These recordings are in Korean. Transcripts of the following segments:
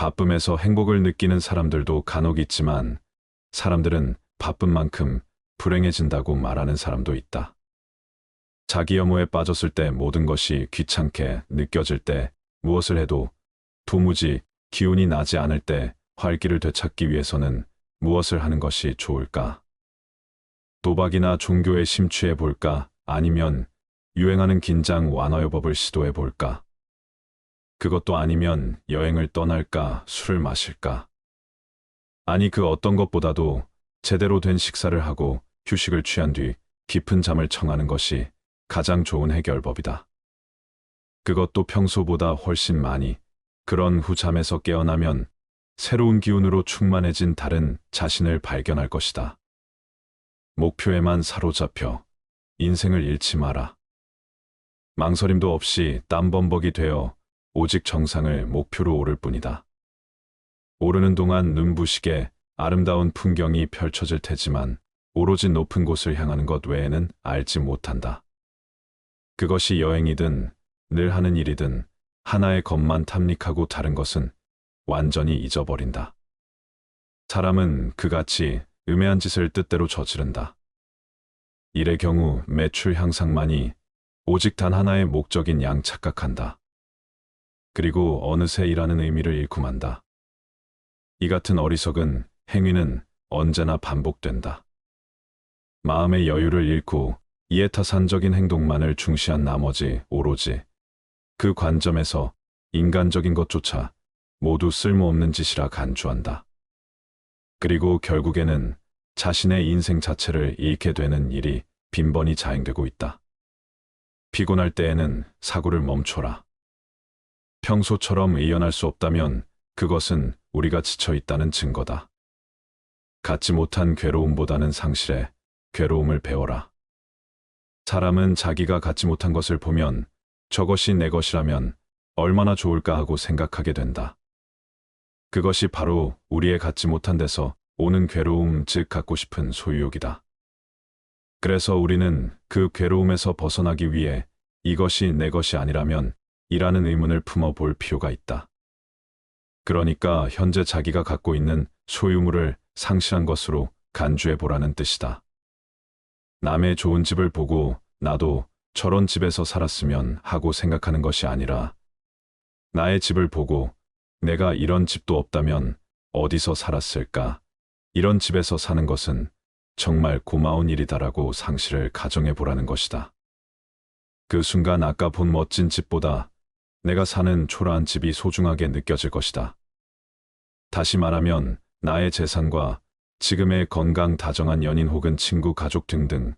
바쁨에서 행복을 느끼는 사람들도 간혹 있지만 사람들은 바쁜 만큼 불행해진다고 말하는 사람도 있다. 자기 염호에 빠졌을 때 모든 것이 귀찮게 느껴질 때 무엇을 해도 도무지 기운이 나지 않을 때 활기를 되찾기 위해서는 무엇을 하는 것이 좋을까? 도박이나 종교에 심취해 볼까? 아니면 유행하는 긴장 완화요법을 시도해 볼까? 그것도 아니면 여행을 떠날까? 술을 마실까? 아니 그 어떤 것보다도 제대로 된 식사를 하고 휴식을 취한 뒤 깊은 잠을 청하는 것이 가장 좋은 해결법이다. 그것도 평소보다 훨씬 많이. 그런 후 잠에서 깨어나면 새로운 기운으로 충만해진 다른 자신을 발견할 것이다. 목표에만 사로잡혀 인생을 잃지 마라. 망설임도 없이 땀범벅이 되어 오직 정상을 목표로 오를 뿐이다. 오르는 동안 눈부시게 아름다운 풍경이 펼쳐질 테지만 오로지 높은 곳을 향하는 것 외에는 알지 못한다. 그것이 여행이든 늘 하는 일이든 하나의 것만 탐닉하고 다른 것은 완전히 잊어버린다. 사람은 그같이 음해한 짓을 뜻대로 저지른다. 일의 경우 매출 향상만이 오직 단 하나의 목적인 양 착각한다. 그리고 어느새 일하는 의미를 잃고 만다. 이 같은 어리석은 행위는 언제나 반복된다. 마음의 여유를 잃고 이해타산적인 행동만을 중시한 나머지 오로지 그 관점에서 인간적인 것조차 모두 쓸모없는 짓이라 간주한다. 그리고 결국에는 자신의 인생 자체를 잃게 되는 일이 빈번히 자행되고 있다. 피곤할 때에는 사고를 멈춰라. 평소처럼 의연할 수 없다면 그것은 우리가 지쳐 있다는 증거다. 갖지 못한 괴로움보다는 상실해 괴로움을 배워라. 사람은 자기가 갖지 못한 것을 보면 저것이 내 것이라면 얼마나 좋을까 하고 생각하게 된다. 그것이 바로 우리의 갖지 못한 데서 오는 괴로움, 즉 갖고 싶은 소유욕이다. 그래서 우리는 그 괴로움에서 벗어나기 위해 이것이 내 것이 아니라면 이라는 의문을 품어볼 필요가 있다. 그러니까 현재 자기가 갖고 있는 소유물을 상실한 것으로 간주해 보라는 뜻이다. 남의 좋은 집을 보고 나도 저런 집에서 살았으면 하고 생각하는 것이 아니라 나의 집을 보고 내가 이런 집도 없다면 어디서 살았을까? 이런 집에서 사는 것은 정말 고마운 일이다라고 상실을 가정해 보라는 것이다. 그 순간 아까 본 멋진 집보다 내가 사는 초라한 집이 소중하게 느껴질 것이다. 다시 말하면 나의 재산과 지금의 건강 다정한 연인 혹은 친구, 가족 등등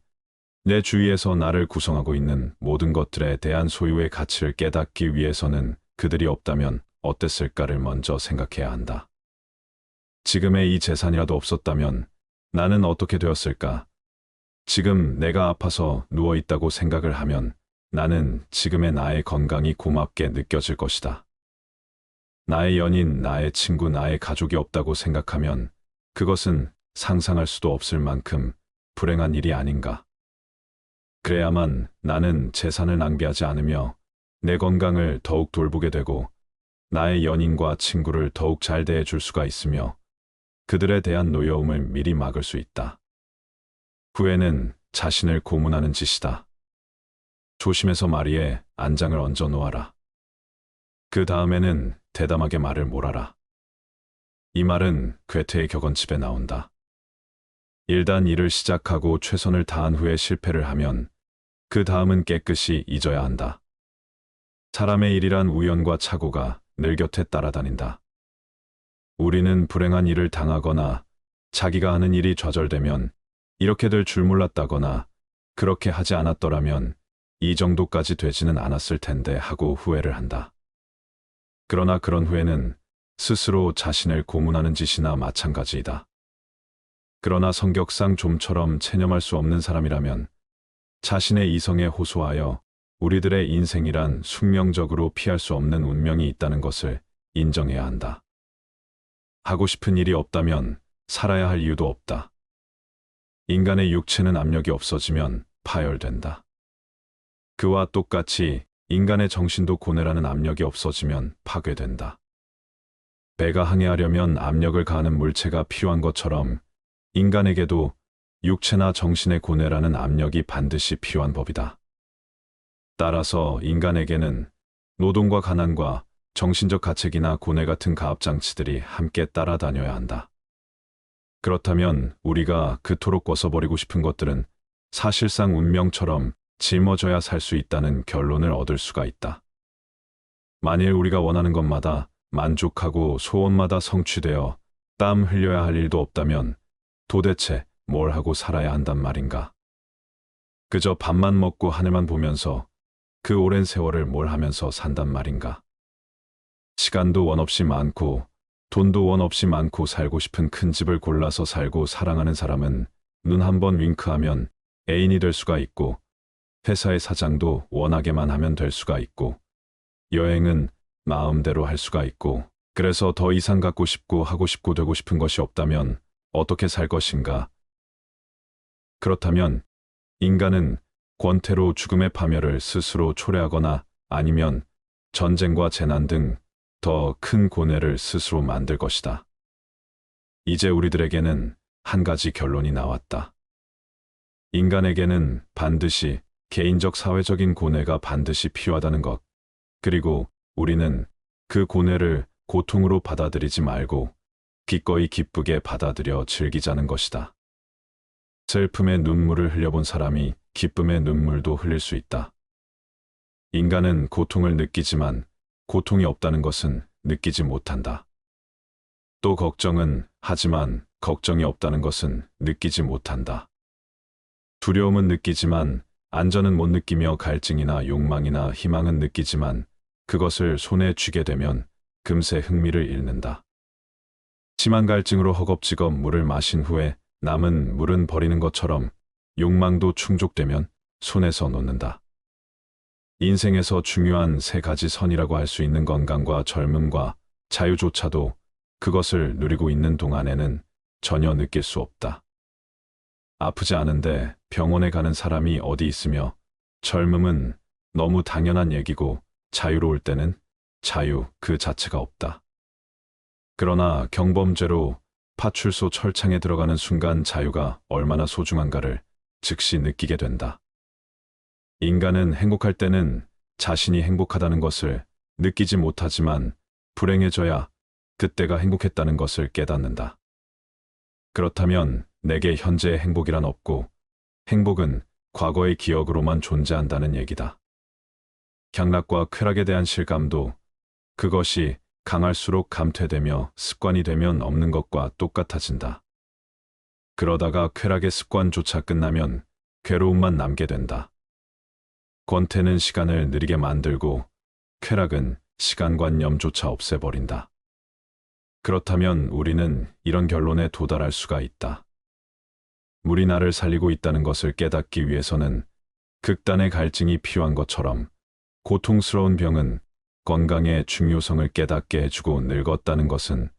내 주위에서 나를 구성하고 있는 모든 것들에 대한 소유의 가치를 깨닫기 위해서는 그들이 없다면 어땠을까를 먼저 생각해야 한다. 지금의 이 재산이라도 없었다면 나는 어떻게 되었을까? 지금 내가 아파서 누워 있다고 생각을 하면 나는 지금의 나의 건강이 고맙게 느껴질 것이다. 나의 연인, 나의 친구, 나의 가족이 없다고 생각하면 그것은 상상할 수도 없을 만큼 불행한 일이 아닌가. 그래야만 나는 재산을 낭비하지 않으며 내 건강을 더욱 돌보게 되고 나의 연인과 친구를 더욱 잘 대해줄 수가 있으며 그들에 대한 노여움을 미리 막을 수 있다. 후회는 자신을 고문하는 짓이다. 조심해서 마리에 안장을 얹어 놓아라. 그 다음에는 대담하게 말을 몰아라. 이 말은 괴테의 격언집에 나온다. 일단 일을 시작하고 최선을 다한 후에 실패를 하면 그 다음은 깨끗이 잊어야 한다. 사람의 일이란 우연과 착오가 늘 곁에 따라다닌다. 우리는 불행한 일을 당하거나 자기가 하는 일이 좌절되면 이렇게 될 줄 몰랐다거나 그렇게 하지 않았더라면 이 정도까지 되지는 않았을 텐데 하고 후회를 한다. 그러나 그런 후회는 스스로 자신을 고문하는 짓이나 마찬가지이다. 그러나 성격상 좀처럼 체념할 수 없는 사람이라면 자신의 이성에 호소하여 우리들의 인생이란 숙명적으로 피할 수 없는 운명이 있다는 것을 인정해야 한다. 하고 싶은 일이 없다면 살아야 할 이유도 없다. 인간의 육체는 압력이 없어지면 파열된다. 그와 똑같이 인간의 정신도 고뇌라는 압력이 없어지면 파괴된다. 배가 항해하려면 압력을 가하는 물체가 필요한 것처럼 인간에게도 육체나 정신의 고뇌라는 압력이 반드시 필요한 법이다. 따라서 인간에게는 노동과 가난과 정신적 가책이나 고뇌 같은 가압장치들이 함께 따라다녀야 한다. 그렇다면 우리가 그토록 벗어버리고 싶은 것들은 사실상 운명처럼 짊어져야 살 수 있다는 결론을 얻을 수가 있다. 만일 우리가 원하는 것마다 만족하고 소원마다 성취되어 땀 흘려야 할 일도 없다면 도대체 뭘 하고 살아야 한단 말인가? 그저 밥만 먹고 하늘만 보면서 그 오랜 세월을 뭘 하면서 산단 말인가? 시간도 원 없이 많고 돈도 원 없이 많고 살고 싶은 큰 집을 골라서 살고 사랑하는 사람은 눈 한 번 윙크하면 애인이 될 수가 있고 회사의 사장도 원하게만 하면 될 수가 있고 여행은 마음대로 할 수가 있고 그래서 더 이상 갖고 싶고 하고 싶고 되고 싶은 것이 없다면 어떻게 살 것인가? 그렇다면 인간은 권태로 죽음의 파멸을 스스로 초래하거나 아니면 전쟁과 재난 등 더 큰 고뇌를 스스로 만들 것이다. 이제 우리들에게는 한 가지 결론이 나왔다. 인간에게는 반드시 개인적 사회적인 고뇌가 반드시 필요하다는 것. 그리고 우리는 그 고뇌를 고통으로 받아들이지 말고 기꺼이 기쁘게 받아들여 즐기자는 것이다. 슬픔의 눈물을 흘려본 사람이 기쁨의 눈물도 흘릴 수 있다. 인간은 고통을 느끼지만 고통이 없다는 것은 느끼지 못한다. 또 걱정은 하지만 걱정이 없다는 것은 느끼지 못한다. 두려움은 느끼지만 안전은 못 느끼며 갈증이나 욕망이나 희망은 느끼지만 그것을 손에 쥐게 되면 금세 흥미를 잃는다. 심한 갈증으로 허겁지겁 물을 마신 후에 남은 물은 버리는 것처럼 욕망도 충족되면 손에서 놓는다. 인생에서 중요한 세 가지 선이라고 할 수 있는 건강과 젊음과 자유조차도 그것을 누리고 있는 동안에는 전혀 느낄 수 없다. 아프지 않은데 병원에 가는 사람이 어디 있으며 젊음은 너무 당연한 얘기고 자유로울 때는 자유 그 자체가 없다. 그러나 경범죄로 파출소 철창에 들어가는 순간 자유가 얼마나 소중한가를 즉시 느끼게 된다. 인간은 행복할 때는 자신이 행복하다는 것을 느끼지 못하지만 불행해져야 그때가 행복했다는 것을 깨닫는다. 그렇다면 내게 현재의 행복이란 없고 행복은 과거의 기억으로만 존재한다는 얘기다. 향락과 쾌락에 대한 실감도 그것이 강할수록 감퇴되며 습관이 되면 없는 것과 똑같아진다. 그러다가 쾌락의 습관조차 끝나면 괴로움만 남게 된다. 권태는 시간을 느리게 만들고 쾌락은 시간관념조차 없애버린다. 그렇다면 우리는 이런 결론에 도달할 수가 있다. 물이 나를 살리고 있다는 것을 깨닫기 위해서는 극단의 갈증이 필요한 것처럼 고통스러운 병은 건강의 중요성을 깨닫게 해주고 늙었다는 것은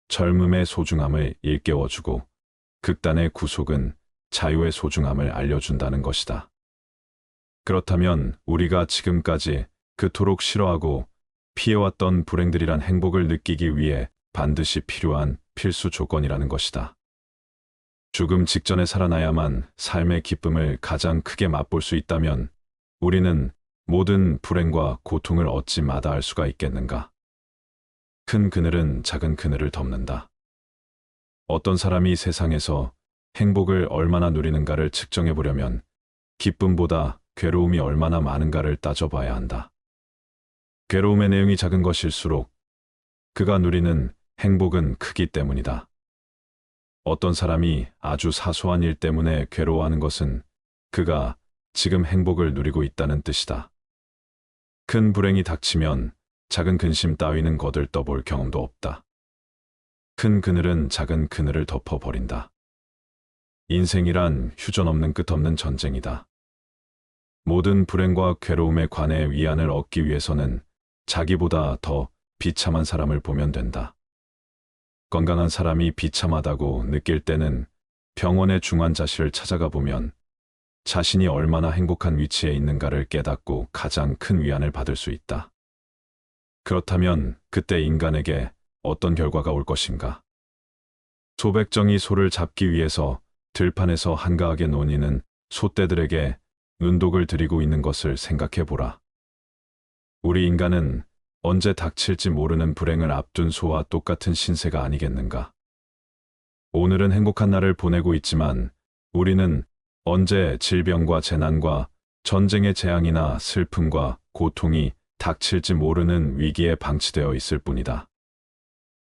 젊음의 소중함을 일깨워주고 극단의 구속은 자유의 소중함을 알려준다는 것이다. 그렇다면 우리가 지금까지 그토록 싫어하고 피해왔던 불행들이란 행복을 느끼기 위해 반드시 필요한 필수 조건이라는 것이다. 죽음 직전에 살아나야만 삶의 기쁨을 가장 크게 맛볼 수 있다면 우리는 모든 불행과 고통을 얻지 마다할 수가 있겠는가? 큰 그늘은 작은 그늘을 덮는다. 어떤 사람이 세상에서 행복을 얼마나 누리는가를 측정해 보려면 기쁨보다 괴로움이 얼마나 많은가를 따져봐야 한다. 괴로움의 내용이 작은 것일수록 그가 누리는 행복은 크기 때문이다. 어떤 사람이 아주 사소한 일 때문에 괴로워하는 것은 그가 지금 행복을 누리고 있다는 뜻이다. 큰 불행이 닥치면 작은 근심 따위는 거들떠볼 경험도 없다. 큰 그늘은 작은 그늘을 덮어버린다. 인생이란 휴전 없는 끝없는 전쟁이다. 모든 불행과 괴로움에 관해 위안을 얻기 위해서는 자기보다 더 비참한 사람을 보면 된다. 건강한 사람이 비참하다고 느낄 때는 병원의 중환자실을 찾아가 보면 자신이 얼마나 행복한 위치에 있는가를 깨닫고 가장 큰 위안을 받을 수 있다. 그렇다면 그때 인간에게 어떤 결과가 올 것인가? 소백정이 소를 잡기 위해서 들판에서 한가하게 논이는 소떼들에게 눈독을 들이고 있는 것을 생각해 보라. 우리 인간은 언제 닥칠지 모르는 불행을 앞둔 소와 똑같은 신세가 아니겠는가? 오늘은 행복한 날을 보내고 있지만 우리는 언제 질병과 재난과 전쟁의 재앙이나 슬픔과 고통이 닥칠지 모르는 위기에 방치되어 있을 뿐이다.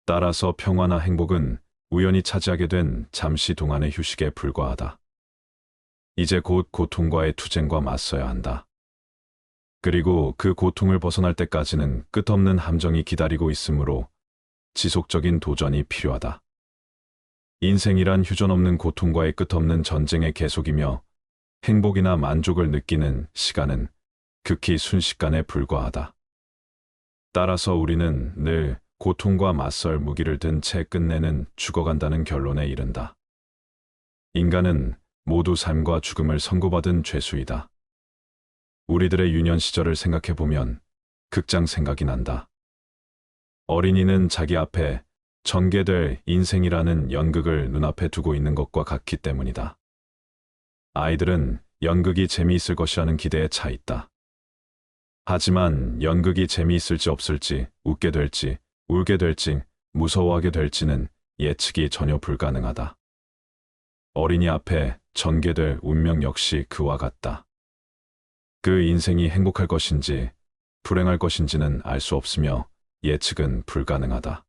따라서 평화나 행복은 우연히 차지하게 된 잠시 동안의 휴식에 불과하다. 이제 곧 고통과의 투쟁과 맞서야 한다. 그리고 그 고통을 벗어날 때까지는 끝없는 함정이 기다리고 있으므로 지속적인 도전이 필요하다. 인생이란 휴전없는 고통과의 끝없는 전쟁의 계속이며 행복이나 만족을 느끼는 시간은 극히 순식간에 불과하다. 따라서 우리는 늘 고통과 맞설 무기를 든 채 끝내는 죽어간다는 결론에 이른다. 인간은 모두 삶과 죽음을 선고받은 죄수이다. 우리들의 유년 시절을 생각해보면 극장 생각이 난다. 어린이는 자기 앞에 전개될 인생이라는 연극을 눈앞에 두고 있는 것과 같기 때문이다. 아이들은 연극이 재미있을 것이라는 기대에 차 있다. 하지만 연극이 재미있을지 없을지, 웃게 될지, 울게 될지, 무서워하게 될지는 예측이 전혀 불가능하다. 어린이 앞에 전개될 운명 역시 그와 같다. 그 인생이 행복할 것인지 불행할 것인지는 알 수 없으며 예측은 불가능하다.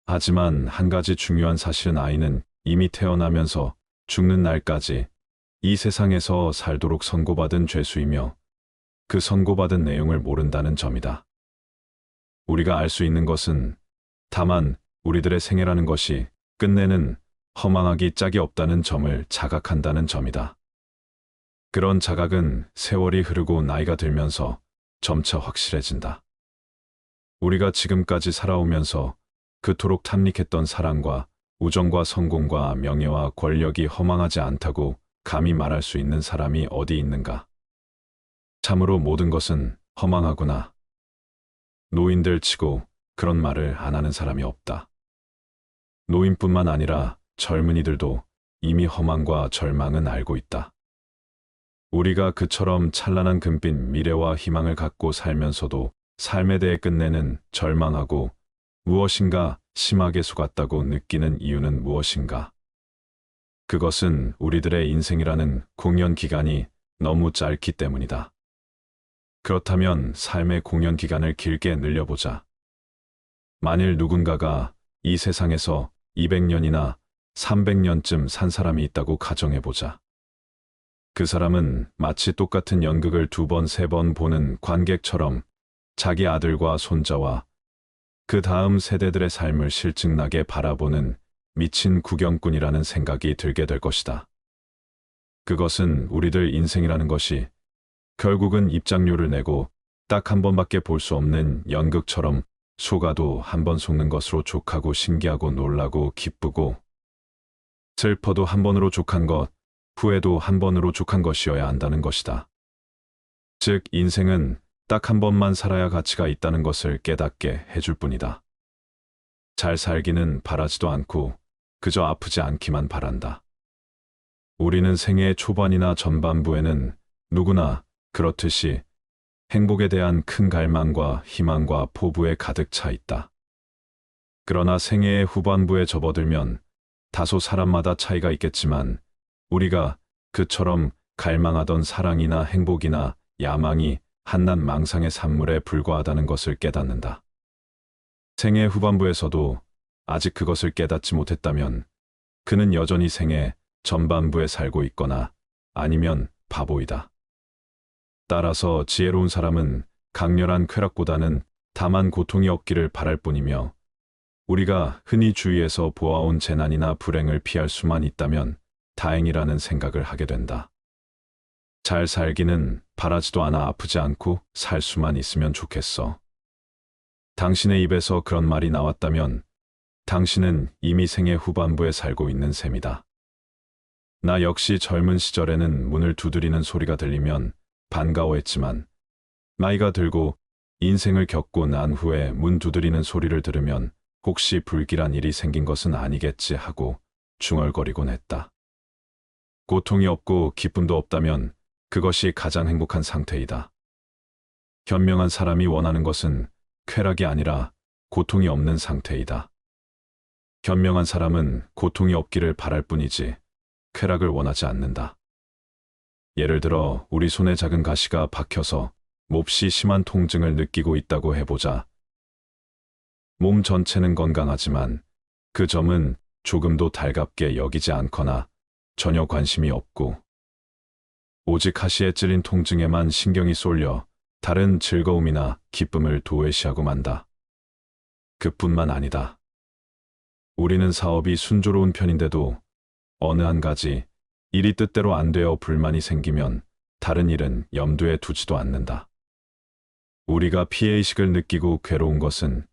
하지만 한 가지 중요한 사실은 아이는 이미 태어나면서 죽는 날까지 이 세상에서 살도록 선고받은 죄수이며 그 선고받은 내용을 모른다는 점이다. 우리가 알 수 있는 것은 다만 우리들의 생애라는 것이 끝내는 허망하기 짝이 없다는 점을 자각한다는 점이다. 그런 자각은 세월이 흐르고 나이가 들면서 점차 확실해진다. 우리가 지금까지 살아오면서 그토록 탐닉했던 사랑과 우정과 성공과 명예와 권력이 허망하지 않다고 감히 말할 수 있는 사람이 어디 있는가? 참으로 모든 것은 허망하구나. 노인들 치고 그런 말을 안 하는 사람이 없다. 노인뿐만 아니라 젊은이들도 이미 허망과 절망은 알고 있다. 우리가 그처럼 찬란한 금빛 미래와 희망을 갖고 살면서도 삶에 대해 끝내는 절망하고 무엇인가 심하게 속았다고 느끼는 이유는 무엇인가? 그것은 우리들의 인생이라는 공연 기간이 너무 짧기 때문이다. 그렇다면 삶의 공연 기간을 길게 늘려보자. 만일 누군가가 이 세상에서 200년이나 300년쯤 산 사람이 있다고 가정해보자. 그 사람은 마치 똑같은 연극을 2번, 3번 보는 관객처럼 자기 아들과 손자와 그 다음 세대들의 삶을 실증나게 바라보는 미친 구경꾼이라는 생각이 들게 될 것이다. 그것은 우리들 인생이라는 것이 결국은 입장료를 내고 딱 한 번밖에 볼 수 없는 연극처럼 속아도 한 번 속는 것으로 족하고 신기하고 놀라고 기쁘고 슬퍼도 한 번으로 족한 것, 후회도 한 번으로 족한 것이어야 한다는 것이다. 즉 인생은 딱 한 번만 살아야 가치가 있다는 것을 깨닫게 해줄 뿐이다. 잘 살기는 바라지도 않고 그저 아프지 않기만 바란다. 우리는 생애의 초반이나 전반부에는 누구나 그렇듯이 행복에 대한 큰 갈망과 희망과 포부에 가득 차 있다. 그러나 생애의 후반부에 접어들면 다소 사람마다 차이가 있겠지만 우리가 그처럼 갈망하던 사랑이나 행복이나 야망이 한낱 망상의 산물에 불과하다는 것을 깨닫는다. 생애 후반부에서도 아직 그것을 깨닫지 못했다면 그는 여전히 생애 전반부에 살고 있거나 아니면 바보이다. 따라서 지혜로운 사람은 강렬한 쾌락보다는 다만 고통이 없기를 바랄 뿐이며 우리가 흔히 주위에서 보아온 재난이나 불행을 피할 수만 있다면 다행이라는 생각을 하게 된다. 잘 살기는 바라지도 않아 아프지 않고 살 수만 있으면 좋겠어. 당신의 입에서 그런 말이 나왔다면 당신은 이미 생애 후반부에 살고 있는 셈이다. 나 역시 젊은 시절에는 문을 두드리는 소리가 들리면 반가워했지만 나이가 들고 인생을 겪고 난 후에 문 두드리는 소리를 들으면 혹시 불길한 일이 생긴 것은 아니겠지 하고 중얼거리곤 했다. 고통이 없고 기쁨도 없다면 그것이 가장 행복한 상태이다. 현명한 사람이 원하는 것은 쾌락이 아니라 고통이 없는 상태이다. 현명한 사람은 고통이 없기를 바랄 뿐이지 쾌락을 원하지 않는다. 예를 들어 우리 손에 작은 가시가 박혀서 몹시 심한 통증을 느끼고 있다고 해보자. 몸 전체는 건강하지만 그 점은 조금도 달갑게 여기지 않거나 전혀 관심이 없고 오직 가시에 찔린 통증에만 신경이 쏠려 다른 즐거움이나 기쁨을 도외시하고 만다. 그뿐만 아니다. 우리는 사업이 순조로운 편인데도 어느 한 가지 일이 뜻대로 안 되어 불만이 생기면 다른 일은 염두에 두지도 않는다. 우리가 피해의식을 느끼고 괴로운 것은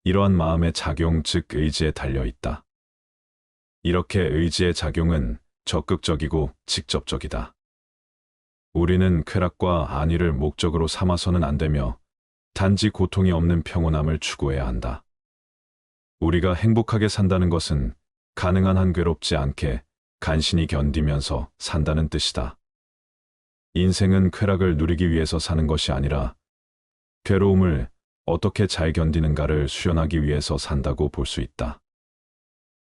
이러한 마음의 작용 즉 의지에 달려 있다. 이렇게 의지의 작용은 적극적이고 직접적이다. 우리는 쾌락과 안위를 목적으로 삼아서는 안 되며 단지 고통이 없는 평온함을 추구해야 한다. 우리가 행복하게 산다는 것은 가능한 한 괴롭지 않게 간신히 견디면서 산다는 뜻이다. 인생은 쾌락을 누리기 위해서 사는 것이 아니라 괴로움을 어떻게 잘 견디는가를 수련하기 위해서 산다고 볼 수 있다.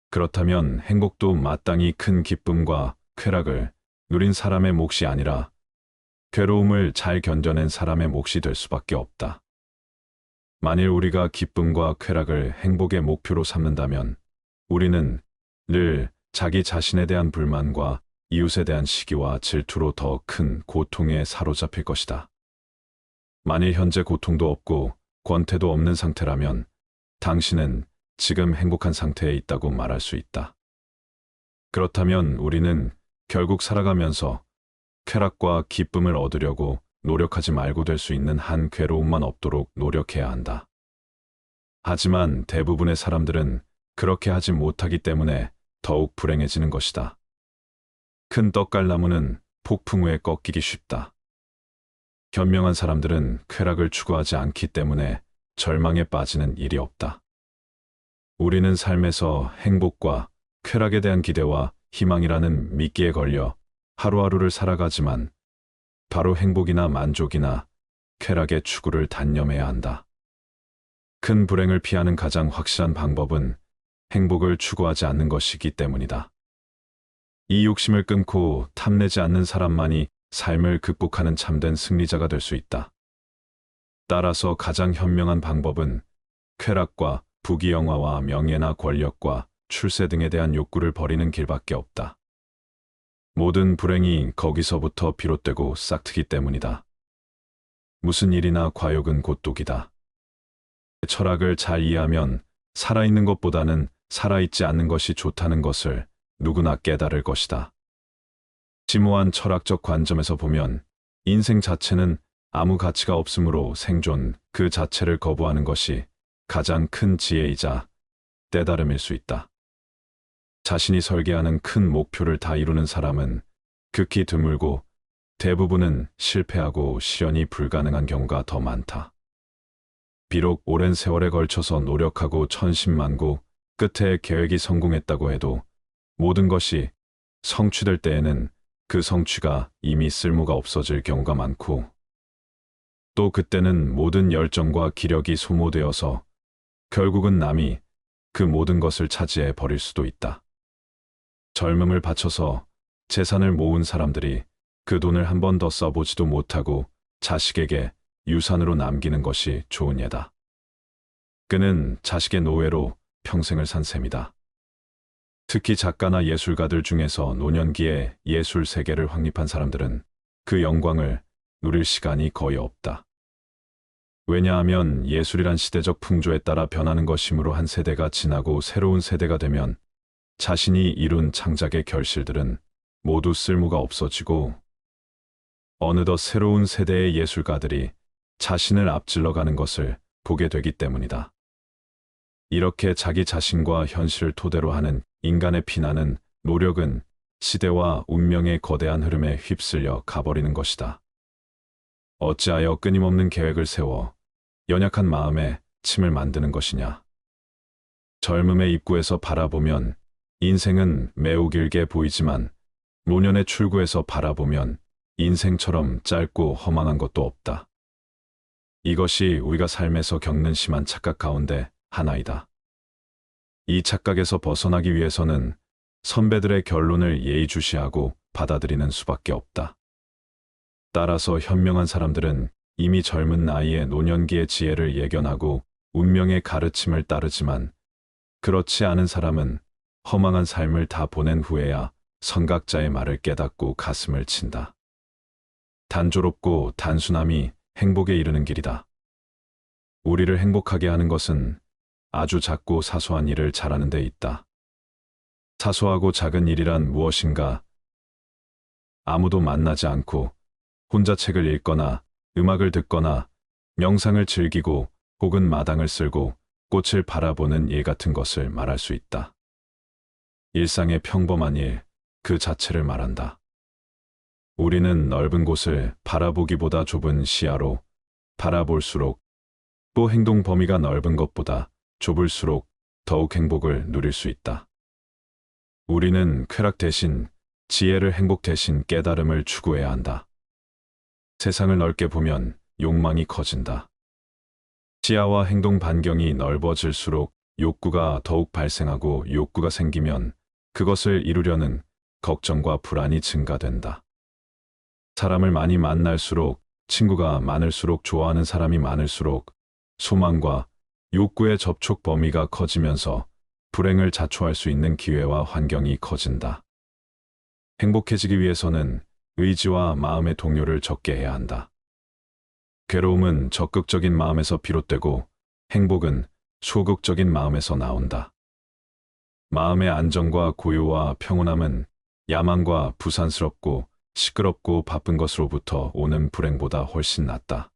그렇다면 행복도 마땅히 큰 기쁨과 쾌락을 누린 사람의 몫이 아니라 괴로움을 잘 견뎌낸 사람의 몫이 될 수밖에 없다. 만일 우리가 기쁨과 쾌락을 행복의 목표로 삼는다면 우리는 늘 자기 자신에 대한 불만과 이웃에 대한 시기와 질투로 더 큰 고통에 사로잡힐 것이다. 만일 현재 고통도 없고 권태도 없는 상태라면 당신은 지금 행복한 상태에 있다고 말할 수 있다. 그렇다면 우리는 결국 살아가면서 쾌락과 기쁨을 얻으려고 노력하지 말고 될 수 있는 한 괴로움만 없도록 노력해야 한다. 하지만 대부분의 사람들은 그렇게 하지 못하기 때문에 더욱 불행해지는 것이다. 큰 떡갈나무는 폭풍 후에 꺾이기 쉽다. 현명한 사람들은 쾌락을 추구하지 않기 때문에 절망에 빠지는 일이 없다. 우리는 삶에서 행복과 쾌락에 대한 기대와 희망이라는 미끼에 걸려 하루하루를 살아가지만 바로 행복이나 만족이나 쾌락의 추구를 단념해야 한다. 큰 불행을 피하는 가장 확실한 방법은 행복을 추구하지 않는 것이기 때문이다. 이 욕심을 끊고 탐내지 않는 사람만이 삶을 극복하는 참된 승리자가 될 수 있다. 따라서 가장 현명한 방법은 쾌락과 부귀영화와 명예나 권력과 출세 등에 대한 욕구를 버리는 길밖에 없다. 모든 불행이 거기서부터 비롯되고 싹트기 때문이다. 무슨 일이나 과욕은 곧 독이다. 철학을 잘 이해하면 살아있는 것보다는 살아있지 않는 것이 좋다는 것을 누구나 깨달을 것이다. 심오한 철학적 관점에서 보면 인생 자체는 아무 가치가 없으므로 생존 그 자체를 거부하는 것이 가장 큰 지혜이자 깨달음일 수 있다. 자신이 설계하는 큰 목표를 다 이루는 사람은 극히 드물고 대부분은 실패하고 실현이 불가능한 경우가 더 많다. 비록 오랜 세월에 걸쳐서 노력하고 천신만고 끝에 계획이 성공했다고 해도 모든 것이 성취될 때에는 그 성취가 이미 쓸모가 없어질 경우가 많고 또 그때는 모든 열정과 기력이 소모되어서 결국은 남이 그 모든 것을 차지해 버릴 수도 있다. 젊음을 바쳐서 재산을 모은 사람들이 그 돈을 한 번 더 써보지도 못하고 자식에게 유산으로 남기는 것이 좋은 예다. 그는 자식의 노예로 평생을 산 셈이다. 특히 작가나 예술가들 중에서 노년기에 예술 세계를 확립한 사람들은 그 영광을 누릴 시간이 거의 없다. 왜냐하면 예술이란 시대적 풍조에 따라 변하는 것이므로 한 세대가 지나고 새로운 세대가 되면 자신이 이룬 창작의 결실들은 모두 쓸모가 없어지고 어느덧 새로운 세대의 예술가들이 자신을 앞질러 가는 것을 보게 되기 때문이다. 이렇게 자기 자신과 현실을 토대로 하는 인간의 피나는 노력은 시대와 운명의 거대한 흐름에 휩쓸려 가버리는 것이다. 어찌하여 끊임없는 계획을 세워 연약한 마음에 침을 만드는 것이냐. 젊음의 입구에서 바라보면 인생은 매우 길게 보이지만 노년의 출구에서 바라보면 인생처럼 짧고 허망한 것도 없다. 이것이 우리가 삶에서 겪는 심한 착각 가운데 하나이다. 이 착각에서 벗어나기 위해서는 선배들의 결론을 예의주시하고 받아들이는 수밖에 없다. 따라서 현명한 사람들은 이미 젊은 나이에 노년기의 지혜를 예견하고 운명의 가르침을 따르지만 그렇지 않은 사람은 허망한 삶을 다 보낸 후에야 선각자의 말을 깨닫고 가슴을 친다. 단조롭고 단순함이 행복에 이르는 길이다. 우리를 행복하게 하는 것은 아주 작고 사소한 일을 잘하는 데 있다. 사소하고 작은 일이란 무엇인가? 아무도 만나지 않고 혼자 책을 읽거나 음악을 듣거나 명상을 즐기고 혹은 마당을 쓸고 꽃을 바라보는 일 같은 것을 말할 수 있다. 일상의 평범한 일, 그 자체를 말한다. 우리는 넓은 곳을 바라보기보다 좁은 시야로 바라볼수록 또 행동 범위가 넓은 것보다 좁을수록 더욱 행복을 누릴 수 있다. 우리는 쾌락 대신 지혜를 행복 대신 깨달음을 추구해야 한다. 세상을 넓게 보면 욕망이 커진다. 시야와 행동 반경이 넓어질수록 욕구가 더욱 발생하고 욕구가 생기면 그것을 이루려는 걱정과 불안이 증가된다. 사람을 많이 만날수록 친구가 많을수록 좋아하는 사람이 많을수록 소망과 욕구의 접촉 범위가 커지면서 불행을 자초할 수 있는 기회와 환경이 커진다. 행복해지기 위해서는 의지와 마음의 동요를 적게 해야 한다. 괴로움은 적극적인 마음에서 비롯되고 행복은 소극적인 마음에서 나온다. 마음의 안정과 고요와 평온함은 야망과 부산스럽고 시끄럽고 바쁜 것으로부터 오는 불행보다 훨씬 낫다.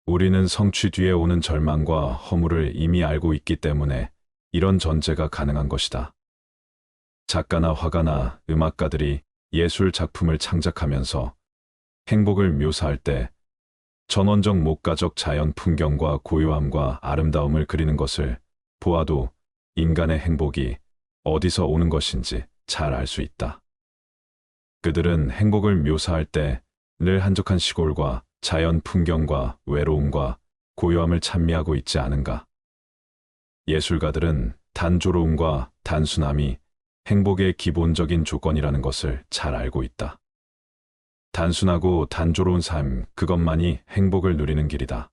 우리는 성취 뒤에 오는 절망과 허물을 이미 알고 있기 때문에 이런 전제가 가능한 것이다. 작가나 화가나 음악가들이 예술 작품을 창작하면서 행복을 묘사할 때 전원적 목가적 자연 풍경과 고요함과 아름다움을 그리는 것을 보아도 인간의 행복이 어디서 오는 것인지 잘 알 수 있다. 그들은 행복을 묘사할 때 늘 한적한 시골과 자연 풍경과 외로움과 고요함을 찬미하고 있지 않은가. 예술가들은 단조로움과 단순함이 행복의 기본적인 조건이라는 것을 잘 알고 있다. 단순하고 단조로운 삶, 그것만이 행복을 누리는 길이다.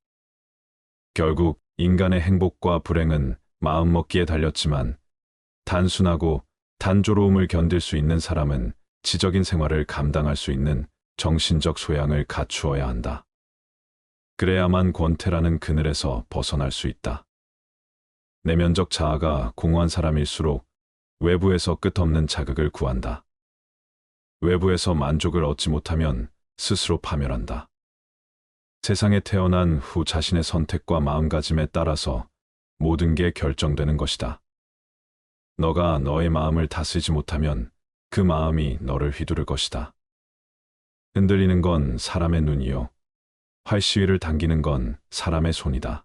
결국 인간의 행복과 불행은 마음먹기에 달렸지만 단순하고 단조로움을 견딜 수 있는 사람은 지적인 생활을 감당할 수 있는 정신적 소양을 갖추어야 한다. 그래야만 권태라는 그늘에서 벗어날 수 있다. 내면적 자아가 공허한 사람일수록 외부에서 끝없는 자극을 구한다. 외부에서 만족을 얻지 못하면 스스로 파멸한다. 세상에 태어난 후 자신의 선택과 마음가짐에 따라서 모든 게 결정되는 것이다. 너가 너의 마음을 다스리지 못하면 그 마음이 너를 휘두를 것이다. 흔들리는 건 사람의 눈이요. 활시위를 당기는 건 사람의 손이다.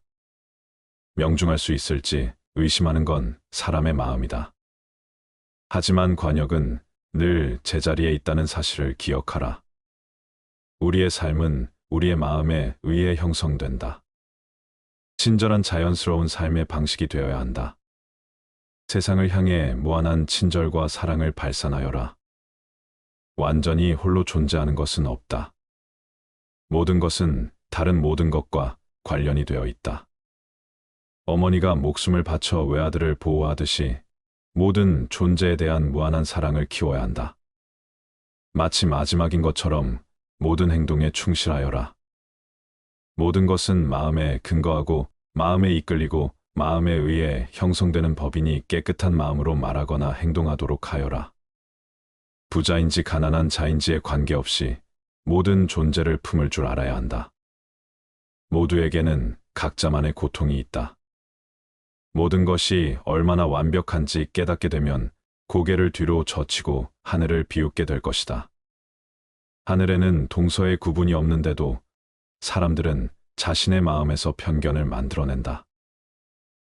명중할 수 있을지 의심하는 건 사람의 마음이다. 하지만 관역은 늘 제자리에 있다는 사실을 기억하라. 우리의 삶은 우리의 마음에 의해 형성된다. 친절한 자연스러운 삶의 방식이 되어야 한다. 세상을 향해 무한한 친절과 사랑을 발산하여라. 완전히 홀로 존재하는 것은 없다. 모든 것은 다른 모든 것과 관련이 되어 있다. 어머니가 목숨을 바쳐 외아들을 보호하듯이 모든 존재에 대한 무한한 사랑을 키워야 한다. 마치 마지막인 것처럼 모든 행동에 충실하여라. 모든 것은 마음에 근거하고 마음에 이끌리고 마음에 의해 형성되는 법이니 깨끗한 마음으로 말하거나 행동하도록 하여라. 부자인지 가난한 자인지에 관계없이 모든 존재를 품을 줄 알아야 한다. 모두에게는 각자만의 고통이 있다. 모든 것이 얼마나 완벽한지 깨닫게 되면 고개를 뒤로 젖히고 하늘을 비웃게 될 것이다. 하늘에는 동서의 구분이 없는데도 사람들은 자신의 마음에서 편견을 만들어낸다.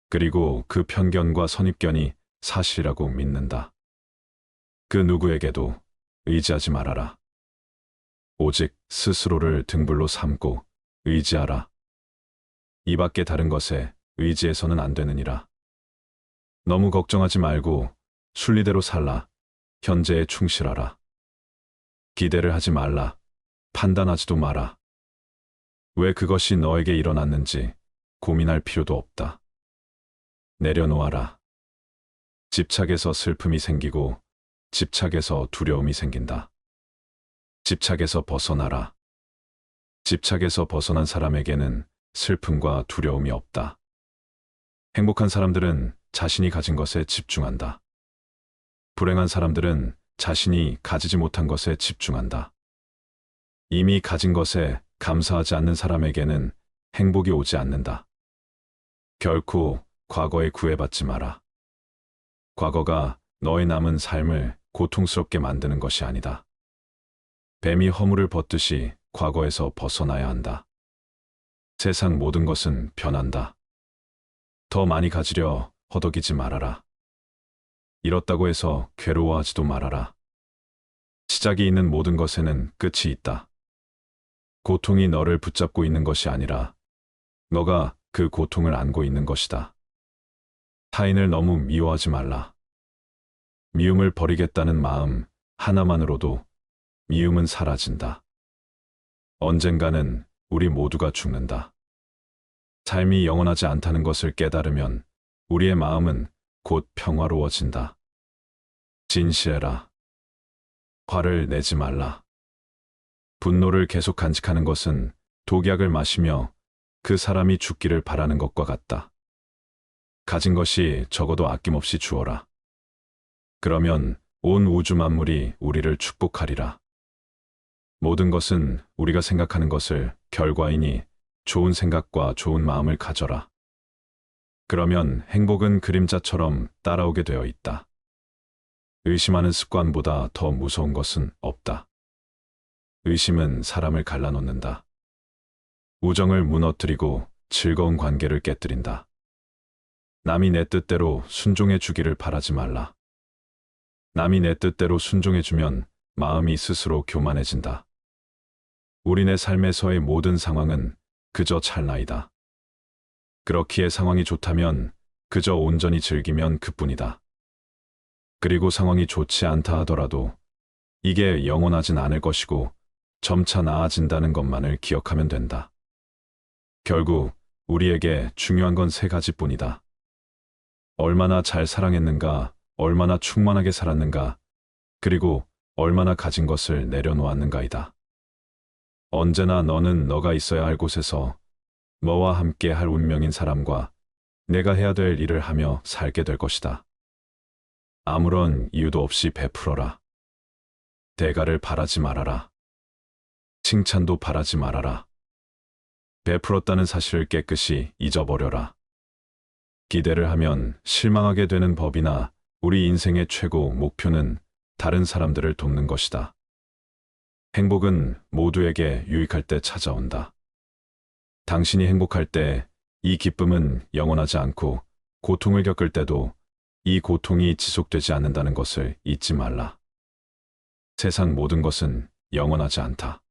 그리고 그 편견과 선입견이 사실이라고 믿는다. 그 누구에게도 의지하지 말아라. 오직 스스로를 등불로 삼고 의지하라. 이 밖에 다른 것에 의지해서는 안 되느니라. 너무 걱정하지 말고 순리대로 살라. 현재에 충실하라. 기대를 하지 말라. 판단하지도 마라. 왜 그것이 너에게 일어났는지 고민할 필요도 없다. 내려놓아라. 집착에서 슬픔이 생기고 집착에서 두려움이 생긴다. 집착에서 벗어나라. 집착에서 벗어난 사람에게는 슬픔과 두려움이 없다. 행복한 사람들은 자신이 가진 것에 집중한다. 불행한 사람들은 자신이 가지지 못한 것에 집중한다. 이미 가진 것에 감사하지 않는 사람에게는 행복이 오지 않는다. 결코 과거에 구애받지 마라. 과거가 너의 남은 삶을 고통스럽게 만드는 것이 아니다. 뱀이 허물을 벗듯이 과거에서 벗어나야 한다. 세상 모든 것은 변한다. 더 많이 가지려 허덕이지 말아라. 잃었다고 해서 괴로워하지도 말아라. 시작이 있는 모든 것에는 끝이 있다. 고통이 너를 붙잡고 있는 것이 아니라 너가 그 고통을 안고 있는 것이다. 타인을 너무 미워하지 말라. 미움을 버리겠다는 마음 하나만으로도 미움은 사라진다. 언젠가는 우리 모두가 죽는다. 삶이 영원하지 않다는 것을 깨달으면 우리의 마음은 곧 평화로워진다. 진실해라. 화를 내지 말라. 분노를 계속 간직하는 것은 독약을 마시며 그 사람이 죽기를 바라는 것과 같다. 가진 것이 적어도 아낌없이 주어라. 그러면 온 우주 만물이 우리를 축복하리라. 모든 것은 우리가 생각하는 것을 결과이니 좋은 생각과 좋은 마음을 가져라. 그러면 행복은 그림자처럼 따라오게 되어 있다. 의심하는 습관보다 더 무서운 것은 없다. 의심은 사람을 갈라놓는다. 우정을 무너뜨리고 즐거운 관계를 깨뜨린다. 남이 내 뜻대로 순종해 주기를 바라지 말라. 남이 내 뜻대로 순종해 주면 마음이 스스로 교만해진다. 우리네 삶에서의 모든 상황은 그저 찰나이다. 그렇기에 상황이 좋다면 그저 온전히 즐기면 그뿐이다. 그리고 상황이 좋지 않다 하더라도 이게 영원하진 않을 것이고 점차 나아진다는 것만을 기억하면 된다. 결국 우리에게 중요한 건 세 가지뿐이다. 얼마나 잘 사랑했는가, 얼마나 충만하게 살았는가, 그리고 얼마나 가진 것을 내려놓았는가이다. 언제나 너는 너가 있어야 할 곳에서 너와 함께 할 운명인 사람과 내가 해야 될 일을 하며 살게 될 것이다. 아무런 이유도 없이 베풀어라. 대가를 바라지 말아라. 칭찬도 바라지 말아라. 베풀었다는 사실을 깨끗이 잊어버려라. 기대를 하면 실망하게 되는 법이나 우리 인생의 최고 목표는 다른 사람들을 돕는 것이다. 행복은 모두에게 유익할 때 찾아온다. 당신이 행복할 때 이 기쁨은 영원하지 않고 고통을 겪을 때도 이 고통이 지속되지 않는다는 것을 잊지 말라. 세상 모든 것은 영원하지 않다.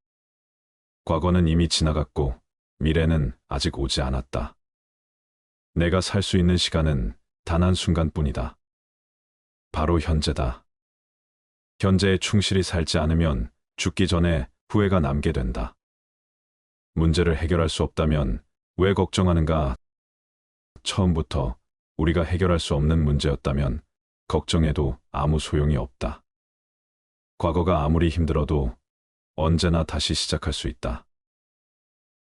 과거는 이미 지나갔고 미래는 아직 오지 않았다. 내가 살 수 있는 시간은 단 한 순간뿐이다. 바로 현재다. 현재에 충실히 살지 않으면 죽기 전에 후회가 남게 된다. 문제를 해결할 수 없다면 왜 걱정하는가? 처음부터 우리가 해결할 수 없는 문제였다면 걱정해도 아무 소용이 없다. 과거가 아무리 힘들어도 언제나 다시 시작할 수 있다.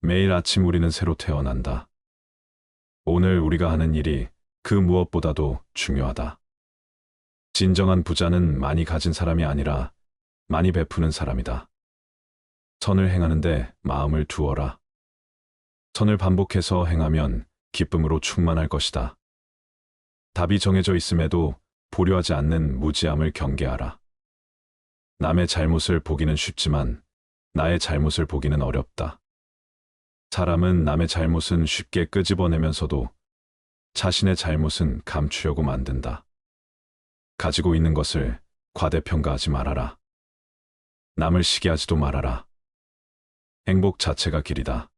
매일 아침 우리는 새로 태어난다. 오늘 우리가 하는 일이 그 무엇보다도 중요하다. 진정한 부자는 많이 가진 사람이 아니라 많이 베푸는 사람이다. 선을 행하는데 마음을 두어라. 선을 반복해서 행하면 기쁨으로 충만할 것이다. 답이 정해져 있음에도 보려하지 않는 무지함을 경계하라. 남의 잘못을 보기는 쉽지만 나의 잘못을 보기는 어렵다. 사람은 남의 잘못은 쉽게 끄집어내면서도 자신의 잘못은 감추려고 만든다. 가지고 있는 것을 과대평가하지 말아라. 남을 시기하지도 말아라. 행복 자체가 길이다.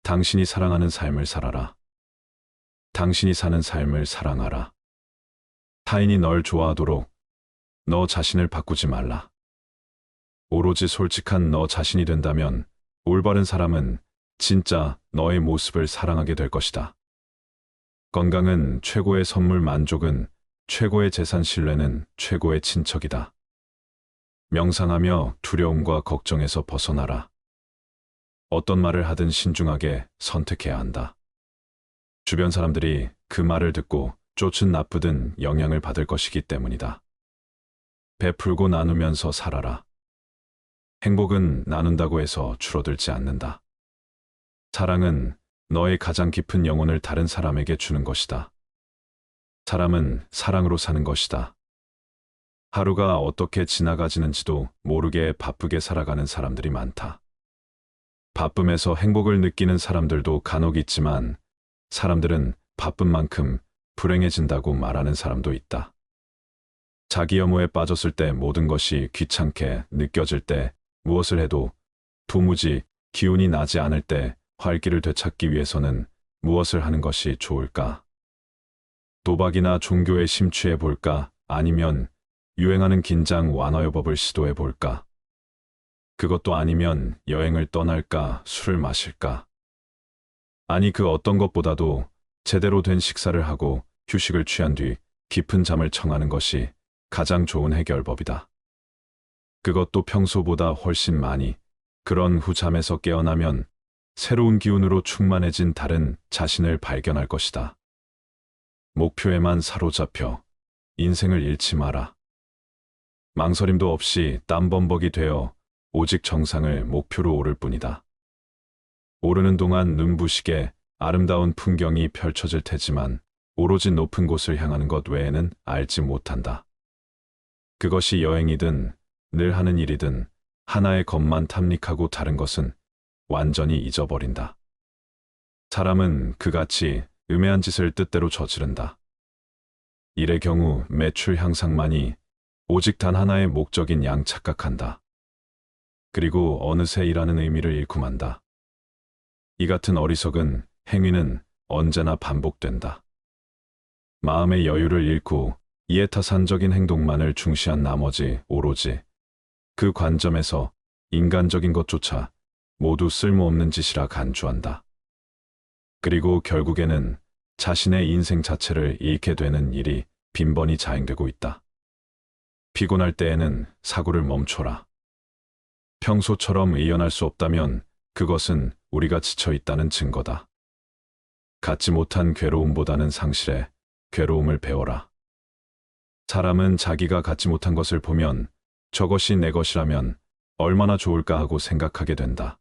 당신이 사랑하는 삶을 살아라. 당신이 사는 삶을 사랑하라. 타인이 널 좋아하도록 너 자신을 바꾸지 말라. 오로지 솔직한 너 자신이 된다면 올바른 사람은 진짜 너의 모습을 사랑하게 될 것이다. 건강은 최고의 선물, 만족은 최고의 재산, 신뢰는 최고의 친척이다. 명상하며 두려움과 걱정에서 벗어나라. 어떤 말을 하든 신중하게 선택해야 한다. 주변 사람들이 그 말을 듣고 쫓은 나쁘든 영향을 받을 것이기 때문이다. 베풀고 나누면서 살아라. 행복은 나눈다고 해서 줄어들지 않는다. 사랑은 너의 가장 깊은 영혼을 다른 사람에게 주는 것이다. 사람은 사랑으로 사는 것이다. 하루가 어떻게 지나가지는지도 모르게 바쁘게 살아가는 사람들이 많다. 바쁨에서 행복을 느끼는 사람들도 간혹 있지만 사람들은 바쁜 만큼 불행해진다고 말하는 사람도 있다. 자기 혐오에 빠졌을 때, 모든 것이 귀찮게 느껴질 때, 무엇을 해도 도무지 기운이 나지 않을 때 활기를 되찾기 위해서는 무엇을 하는 것이 좋을까? 도박이나 종교에 심취해 볼까? 아니면 유행하는 긴장 완화요법을 시도해 볼까? 그것도 아니면 여행을 떠날까? 술을 마실까? 아니, 그 어떤 것보다도 제대로 된 식사를 하고 휴식을 취한 뒤 깊은 잠을 청하는 것이 가장 좋은 해결법이다. 그것도 평소보다 훨씬 많이. 그런 후 잠에서 깨어나면 새로운 기운으로 충만해진 다른 자신을 발견할 것이다. 목표에만 사로잡혀 인생을 잃지 마라. 망설임도 없이 땀범벅이 되어 오직 정상을 목표로 오를 뿐이다. 오르는 동안 눈부시게 아름다운 풍경이 펼쳐질 테지만 오로지 높은 곳을 향하는 것 외에는 알지 못한다. 그것이 여행이든 늘 하는 일이든 하나의 것만 탐닉하고 다른 것은 완전히 잊어버린다. 사람은 그같이 음해한 짓을 뜻대로 저지른다. 일의 경우 매출 향상만이 오직 단 하나의 목적인 양 착각한다. 그리고 어느새 일하는 의미를 잃고 만다. 이 같은 어리석은 행위는 언제나 반복된다. 마음의 여유를 잃고 이해타산적인 행동만을 중시한 나머지 오로지 그 관점에서 인간적인 것조차 모두 쓸모없는 짓이라 간주한다. 그리고 결국에는 자신의 인생 자체를 잃게 되는 일이 빈번히 자행되고 있다. 피곤할 때에는 사고를 멈춰라. 평소처럼 의연할 수 없다면 그것은 우리가 지쳐 있다는 증거다. 갖지 못한 괴로움보다는 상실의 괴로움을 배워라. 사람은 자기가 갖지 못한 것을 보면 저것이 내 것이라면 얼마나 좋을까 하고 생각하게 된다.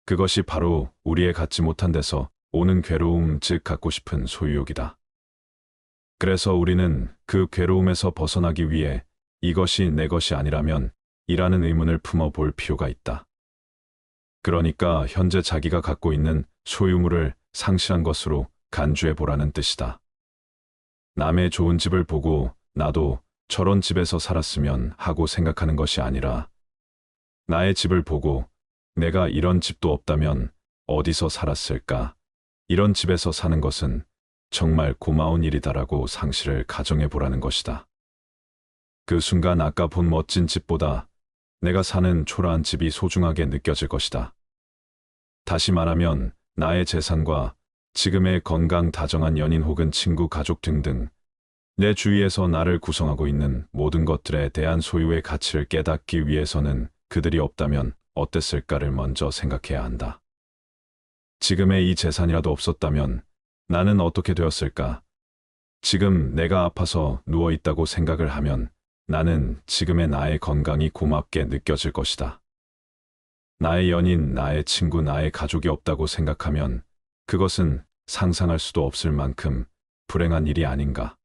그것이 바로 우리의 갖지 못한 데서 오는 괴로움, 즉 갖고 싶은 소유욕이다. 그래서 우리는 그 괴로움에서 벗어나기 위해 이것이 내 것이 아니라면 이라는 의문을 품어볼 필요가 있다. 그러니까 현재 자기가 갖고 있는 소유물을 상실한 것으로 간주해 보라는 뜻이다. 남의 좋은 집을 보고 나도 저런 집에서 살았으면 하고 생각하는 것이 아니라 나의 집을 보고 내가 이런 집도 없다면 어디서 살았을까? 이런 집에서 사는 것은 정말 고마운 일이다라고 상실을 가정해 보라는 것이다. 그 순간 아까 본 멋진 집보다 내가 사는 초라한 집이 소중하게 느껴질 것이다. 다시 말하면 나의 재산과 지금의 건강, 다정한 연인 혹은 친구, 가족 등등 내 주위에서 나를 구성하고 있는 모든 것들에 대한 소유의 가치를 깨닫기 위해서는 그들이 없다면 어땠을까를 먼저 생각해야 한다. 지금의 이 재산이라도 없었다면 나는 어떻게 되었을까? 지금 내가 아파서 누워 있다고 생각을 하면 나는 지금의 나의 건강이 고맙게 느껴질 것이다. 나의 연인, 나의 친구, 나의 가족이 없다고 생각하면 그것은 상상할 수도 없을 만큼 불행한 일이 아닌가.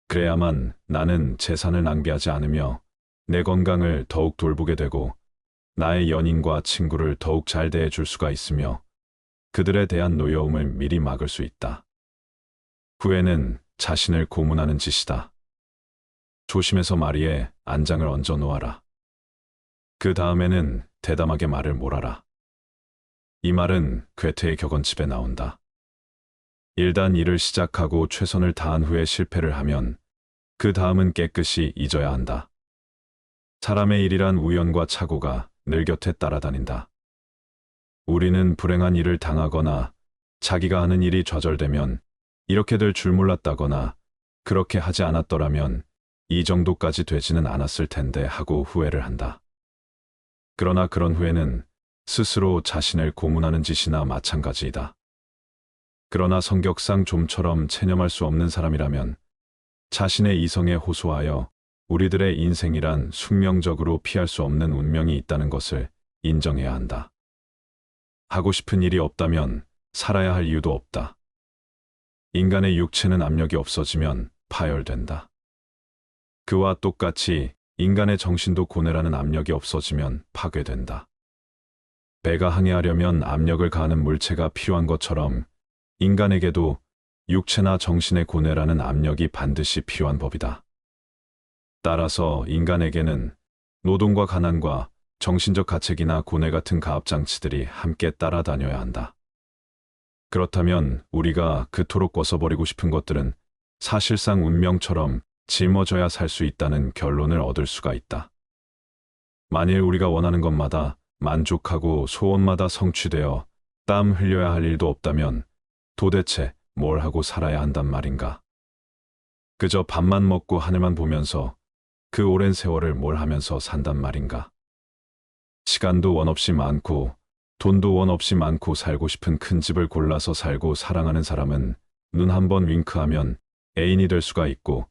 그래야만 나는 재산을 낭비하지 않으며 내 건강을 더욱 돌보게 되고 나의 연인과 친구를 더욱 잘 대해줄 수가 있으며 그들에 대한 노여움을 미리 막을 수 있다. 후회는 자신을 고문하는 짓이다. 조심해서 마리에 안장을 얹어 놓아라. 그 다음에는 대담하게 말을 몰아라. 이 말은 괴테의 격언집에 나온다. 일단 일을 시작하고 최선을 다한 후에 실패를 하면 그 다음은 깨끗이 잊어야 한다. 사람의 일이란 우연과 착오가 늘 곁에 따라다닌다. 우리는 불행한 일을 당하거나 자기가 하는 일이 좌절되면 이렇게 될 줄 몰랐다거나 그렇게 하지 않았더라면 이 정도까지 되지는 않았을 텐데 하고 후회를 한다. 그러나 그런 후회는 스스로 자신을 고문하는 짓이나 마찬가지이다. 그러나 성격상 좀처럼 체념할 수 없는 사람이라면 자신의 이성에 호소하여 우리들의 인생이란 숙명적으로 피할 수 없는 운명이 있다는 것을 인정해야 한다. 하고 싶은 일이 없다면 살아야 할 이유도 없다. 인간의 육체는 압력이 없어지면 파열된다. 그와 똑같이 인간의 정신도 고뇌라는 압력이 없어지면 파괴된다. 배가 항해하려면 압력을 가하는 물체가 필요한 것처럼 인간에게도 육체나 정신의 고뇌라는 압력이 반드시 필요한 법이다. 따라서 인간에게는 노동과 가난과 정신적 가책이나 고뇌 같은 가압장치들이 함께 따라다녀야 한다. 그렇다면 우리가 그토록 꺼서버리고 싶은 것들은 사실상 운명처럼 짊어져야 살 수 있다는 결론을 얻을 수가 있다. 만일 우리가 원하는 것마다 만족하고 소원마다 성취되어 땀 흘려야 할 일도 없다면 도대체 뭘 하고 살아야 한단 말인가? 그저 밥만 먹고 하늘만 보면서 그 오랜 세월을 뭘 하면서 산단 말인가? 시간도 원 없이 많고 돈도 원 없이 많고 살고 싶은 큰 집을 골라서 살고 사랑하는 사람은 눈 한 번 윙크하면 애인이 될 수가 있고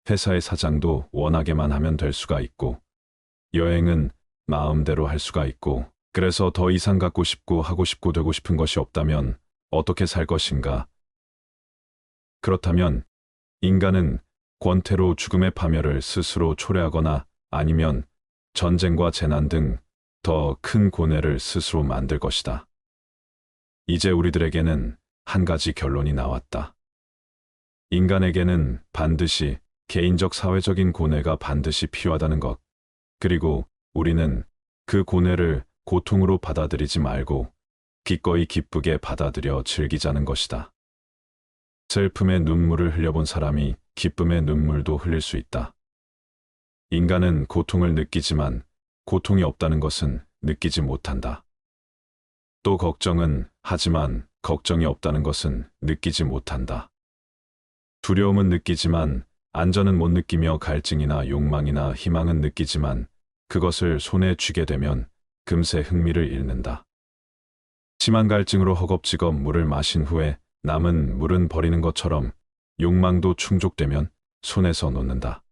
회사의 사장도 원하게만 하면 될 수가 있고 여행은 마음대로 할 수가 있고 그래서 더 이상 갖고 싶고 하고 싶고 되고 싶은 것이 없다면 어떻게 살 것인가? 그렇다면 인간은 권태로 죽음의 파멸을 스스로 초래하거나 아니면 전쟁과 재난 등 더 큰 고뇌를 스스로 만들 것이다. 이제 우리들에게는 한 가지 결론이 나왔다. 인간에게는 반드시 개인적 사회적인 고뇌가 반드시 필요하다는 것, 그리고 우리는 그 고뇌를 고통으로 받아들이지 말고 기꺼이 기쁘게 받아들여 즐기자는 것이다. 슬픔의 눈물을 흘려본 사람이 기쁨의 눈물도 흘릴 수 있다. 인간은 고통을 느끼지만 고통이 없다는 것은 느끼지 못한다. 또 걱정은 하지만 걱정이 없다는 것은 느끼지 못한다. 두려움은 느끼지만 안전은 못 느끼며 갈증이나 욕망이나 희망은 느끼지만 그것을 손에 쥐게 되면 금세 흥미를 잃는다. 심한 갈증으로 허겁지겁 물을 마신 후에 남은 물은 버리는 것처럼 욕망도 충족되면 손에서 놓는다.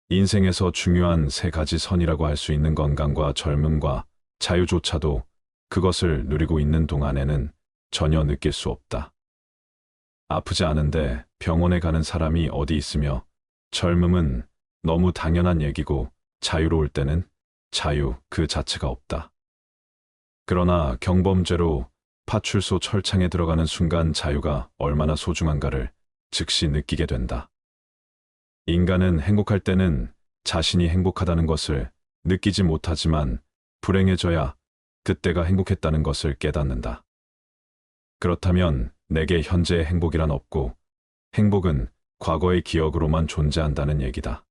인생에서 중요한 세 가지 선이라고 할 수 있는 건강과 젊음과 자유조차도 그것을 누리고 있는 동안에는 전혀 느낄 수 없다. 아프지 않은데 병원에 가는 사람이 어디 있으며 젊음은 너무 당연한 얘기고 자유로울 때는 자유 그 자체가 없다. 그러나 경범죄로 파출소 철창에 들어가는 순간 자유가 얼마나 소중한가를 즉시 느끼게 된다. 인간은 행복할 때는 자신이 행복하다는 것을 느끼지 못하지만 불행해져야 그때가 행복했다는 것을 깨닫는다. 그렇다면 내게 현재의 행복이란 없고 행복은 과거의 기억으로만 존재한다는 얘기다.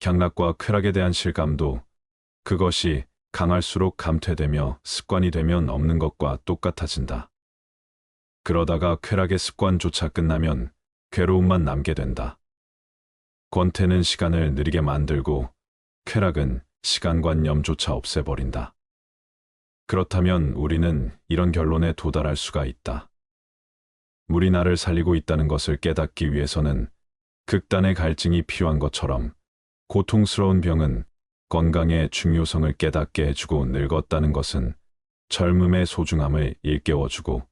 향락과 쾌락에 대한 실감도 그것이 강할수록 감퇴되며 습관이 되면 없는 것과 똑같아진다. 그러다가 쾌락의 습관조차 끝나면 괴로움만 남게 된다. 권태는 시간을 느리게 만들고 쾌락은 시간관념조차 없애버린다. 그렇다면 우리는 이런 결론에 도달할 수가 있다. 물이 나를 살리고 있다는 것을 깨닫기 위해서는 극단의 갈증이 필요한 것처럼 고통스러운 병은 건강의 중요성을 깨닫게 해주고 늙었다는 것은 젊음의 소중함을 일깨워주고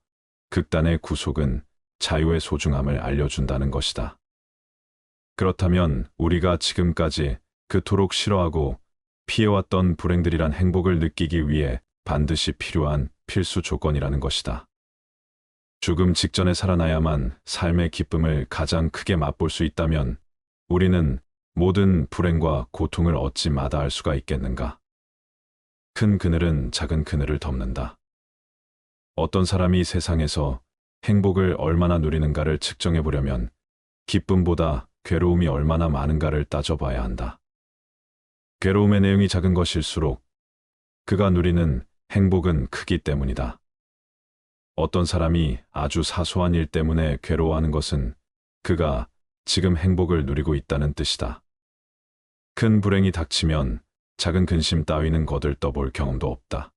극단의 구속은 자유의 소중함을 알려준다는 것이다. 그렇다면 우리가 지금까지 그토록 싫어하고 피해왔던 불행들이란 행복을 느끼기 위해 반드시 필요한 필수 조건이라는 것이다. 죽음 직전에 살아나야만 삶의 기쁨을 가장 크게 맛볼 수 있다면 우리는 모든 불행과 고통을 얻지 마다할 수가 있겠는가? 큰 그늘은 작은 그늘을 덮는다. 어떤 사람이 세상에서 행복을 얼마나 누리는가를 측정해 보려면 기쁨보다 괴로움이 얼마나 많은가를 따져봐야 한다. 괴로움의 내용이 작은 것일수록 그가 누리는 행복은 크기 때문이다. 어떤 사람이 아주 사소한 일 때문에 괴로워하는 것은 그가 지금 행복을 누리고 있다는 뜻이다. 큰 불행이 닥치면 작은 근심 따위는 거들떠볼 경험도 없다.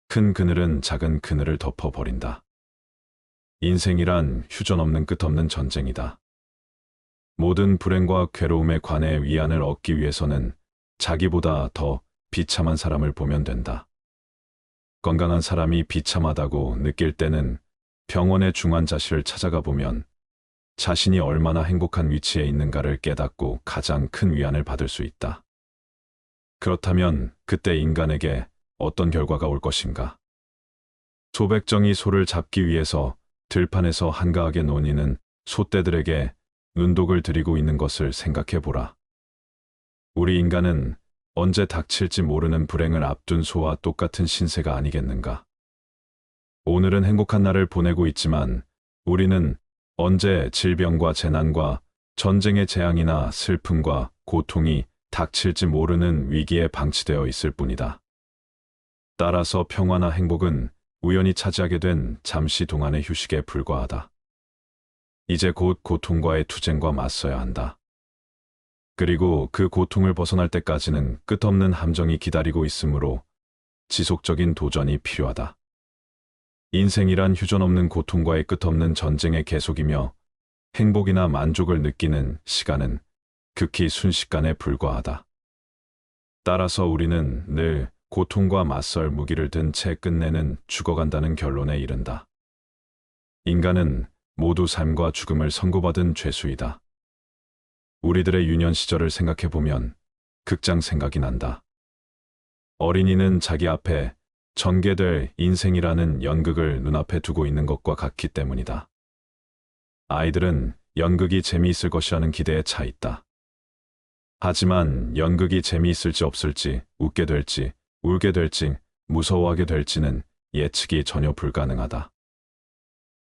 큰 그늘은 작은 그늘을 덮어버린다. 인생이란 휴전없는 끝없는 전쟁이다. 모든 불행과 괴로움에 관해 위안을 얻기 위해서는 자기보다 더 비참한 사람을 보면 된다. 건강한 사람이 비참하다고 느낄 때는 병원의 중환자실을 찾아가 보면 자신이 얼마나 행복한 위치에 있는가를 깨닫고 가장 큰 위안을 받을 수 있다. 그렇다면 그때 인간에게 어떤 결과가 올 것인가? 소백정이 소를 잡기 위해서 들판에서 한가하게 논이는 소떼들에게 은독을 드리고 있는 것을 생각해 보라. 우리 인간은 언제 닥칠지 모르는 불행을 앞둔 소와 똑같은 신세가 아니겠는가? 오늘은 행복한 날을 보내고 있지만 우리는 언제 질병과 재난과 전쟁의 재앙이나 슬픔과 고통이 닥칠지 모르는 위기에 방치되어 있을 뿐이다. 따라서 평화나 행복은 우연히 차지하게 된 잠시 동안의 휴식에 불과하다. 이제 곧 고통과의 투쟁과 맞서야 한다. 그리고 그 고통을 벗어날 때까지는 끝없는 함정이 기다리고 있으므로 지속적인 도전이 필요하다. 인생이란 휴전없는 고통과의 끝없는 전쟁의 계속이며 행복이나 만족을 느끼는 시간은 극히 순식간에 불과하다. 따라서 우리는 늘 고통과 맞설 무기를 든 채 끝내는 죽어간다는 결론에 이른다. 인간은 모두 삶과 죽음을 선고받은 죄수이다. 우리들의 유년 시절을 생각해보면 극장 생각이 난다. 어린이는 자기 앞에 전개될 인생이라는 연극을 눈앞에 두고 있는 것과 같기 때문이다. 아이들은 연극이 재미있을 것이라는 기대에 차 있다. 하지만 연극이 재미있을지 없을지, 웃게 될지, 울게 될지, 무서워하게 될지는 예측이 전혀 불가능하다.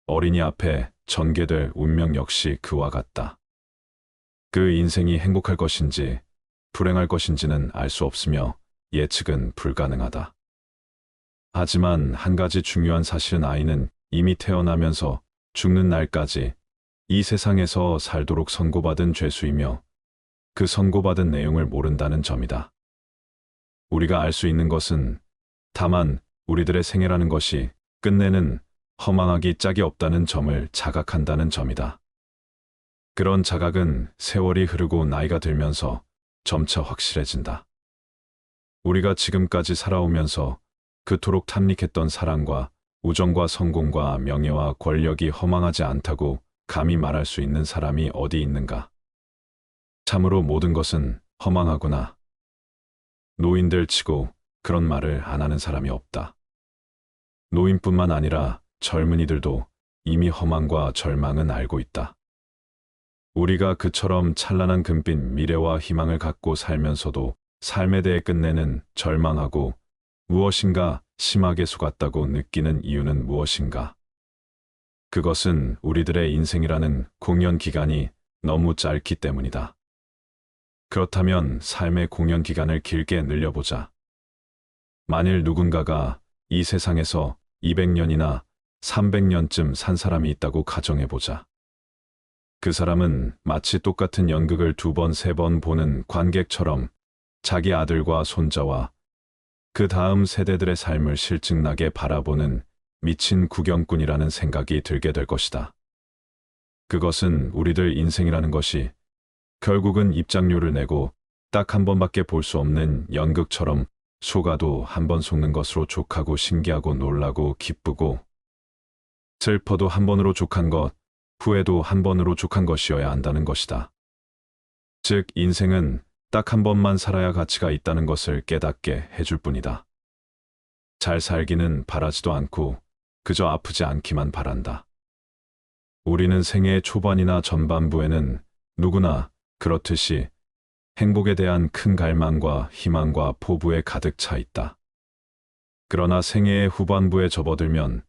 어린이 앞에 전개될 운명 역시 그와 같다. 그 인생이 행복할 것인지 불행할 것인지는 알 수 없으며 예측은 불가능하다. 하지만 한 가지 중요한 사실은 아이는 이미 태어나면서 죽는 날까지 이 세상에서 살도록 선고받은 죄수이며 그 선고받은 내용을 모른다는 점이다. 우리가 알 수 있는 것은 다만 우리들의 생애라는 것이 끝내는 허망하기 짝이 없다는 점을 자각한다는 점이다. 그런 자각은 세월이 흐르고 나이가 들면서 점차 확실해진다. 우리가 지금까지 살아오면서 그토록 탐닉했던 사랑과 우정과 성공과 명예와 권력이 허망하지 않다고 감히 말할 수 있는 사람이 어디 있는가? 참으로 모든 것은 허망하구나. 노인들 치고 그런 말을 안 하는 사람이 없다. 노인뿐만 아니라 젊은이들도 이미 허망과 절망은 알고 있다. 우리가 그처럼 찬란한 금빛 미래와 희망을 갖고 살면서도 삶에 대해 끝내는 절망하고 무엇인가 심하게 속았다고 느끼는 이유는 무엇인가? 그것은 우리들의 인생이라는 공연 기간이 너무 짧기 때문이다. 그렇다면 삶의 공연 기간을 길게 늘려보자. 만일 누군가가 이 세상에서 200년이나 300년쯤 산 사람이 있다고 가정해보자. 그 사람은 마치 똑같은 연극을 2번, 3번 보는 관객처럼 자기 아들과 손자와 그 다음 세대들의 삶을 실증나게 바라보는 미친 구경꾼이라는 생각이 들게 될 것이다. 그것은 우리들 인생이라는 것이 결국은 입장료를 내고 딱 한 번밖에 볼 수 없는 연극처럼 속아도 한 번 속는 것으로 족하고 신기하고 놀라고 기쁘고 슬퍼도 한 번으로 족한 것, 후회도 한 번으로 족한 것이어야 한다는 것이다. 즉 인생은 딱 한 번만 살아야 가치가 있다는 것을 깨닫게 해줄 뿐이다. 잘 살기는 바라지도 않고 그저 아프지 않기만 바란다. 우리는 생애의 초반이나 전반부에는 누구나 그렇듯이 행복에 대한 큰 갈망과 희망과 포부에 가득 차 있다. 그러나 생애의 후반부에 접어들면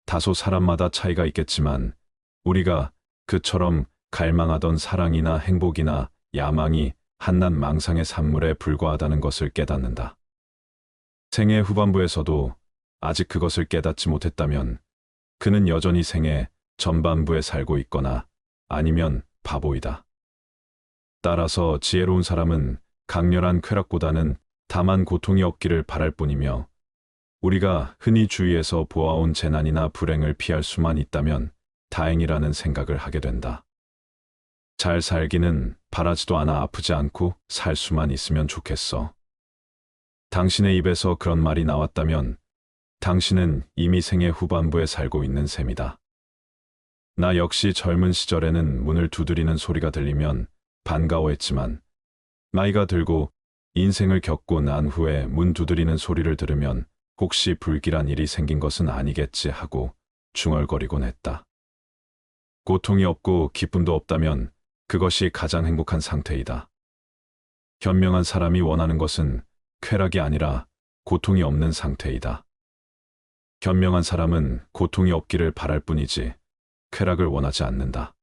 다소 사람마다 차이가 있겠지만 우리가 그처럼 갈망하던 사랑이나 행복이나 야망이 한낱 망상의 산물에 불과하다는 것을 깨닫는다. 생애 후반부에서도 아직 그것을 깨닫지 못했다면 그는 여전히 생애 전반부에 살고 있거나 아니면 바보이다. 따라서 지혜로운 사람은 강렬한 쾌락보다는 다만 고통이 없기를 바랄 뿐이며 우리가 흔히 주위에서 보아온 재난이나 불행을 피할 수만 있다면 다행이라는 생각을 하게 된다. 잘 살기는 바라지도 않아 아프지 않고 살 수만 있으면 좋겠어. 당신의 입에서 그런 말이 나왔다면 당신은 이미 생애 후반부에 살고 있는 셈이다. 나 역시 젊은 시절에는 문을 두드리는 소리가 들리면 반가워했지만 나이가 들고 인생을 겪고 난 후에 문 두드리는 소리를 들으면 혹시 불길한 일이 생긴 것은 아니겠지 하고 중얼거리곤 했다. 고통이 없고 기쁨도 없다면 그것이 가장 행복한 상태이다. 현명한 사람이 원하는 것은 쾌락이 아니라 고통이 없는 상태이다. 현명한 사람은 고통이 없기를 바랄 뿐이지 쾌락을 원하지 않는다.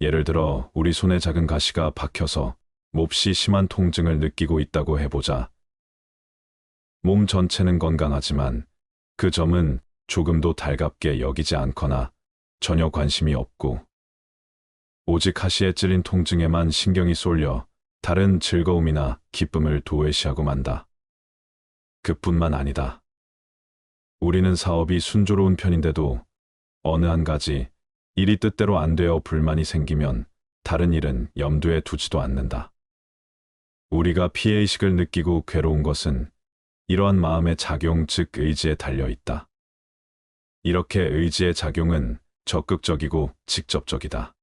예를 들어 우리 손에 작은 가시가 박혀서 몹시 심한 통증을 느끼고 있다고 해보자. 몸 전체는 건강하지만 그 점은 조금도 달갑게 여기지 않거나 전혀 관심이 없고 오직 가시에 찔린 통증에만 신경이 쏠려 다른 즐거움이나 기쁨을 도외시하고 만다. 그뿐만 아니다. 우리는 사업이 순조로운 편인데도 어느 한 가지 일이 뜻대로 안 되어 불만이 생기면 다른 일은 염두에 두지도 않는다. 우리가 피해의식을 느끼고 괴로운 것은 이러한 마음의 작용 즉 의지에 달려 있다. 이렇게 의지의 작용은 적극적이고 직접적이다.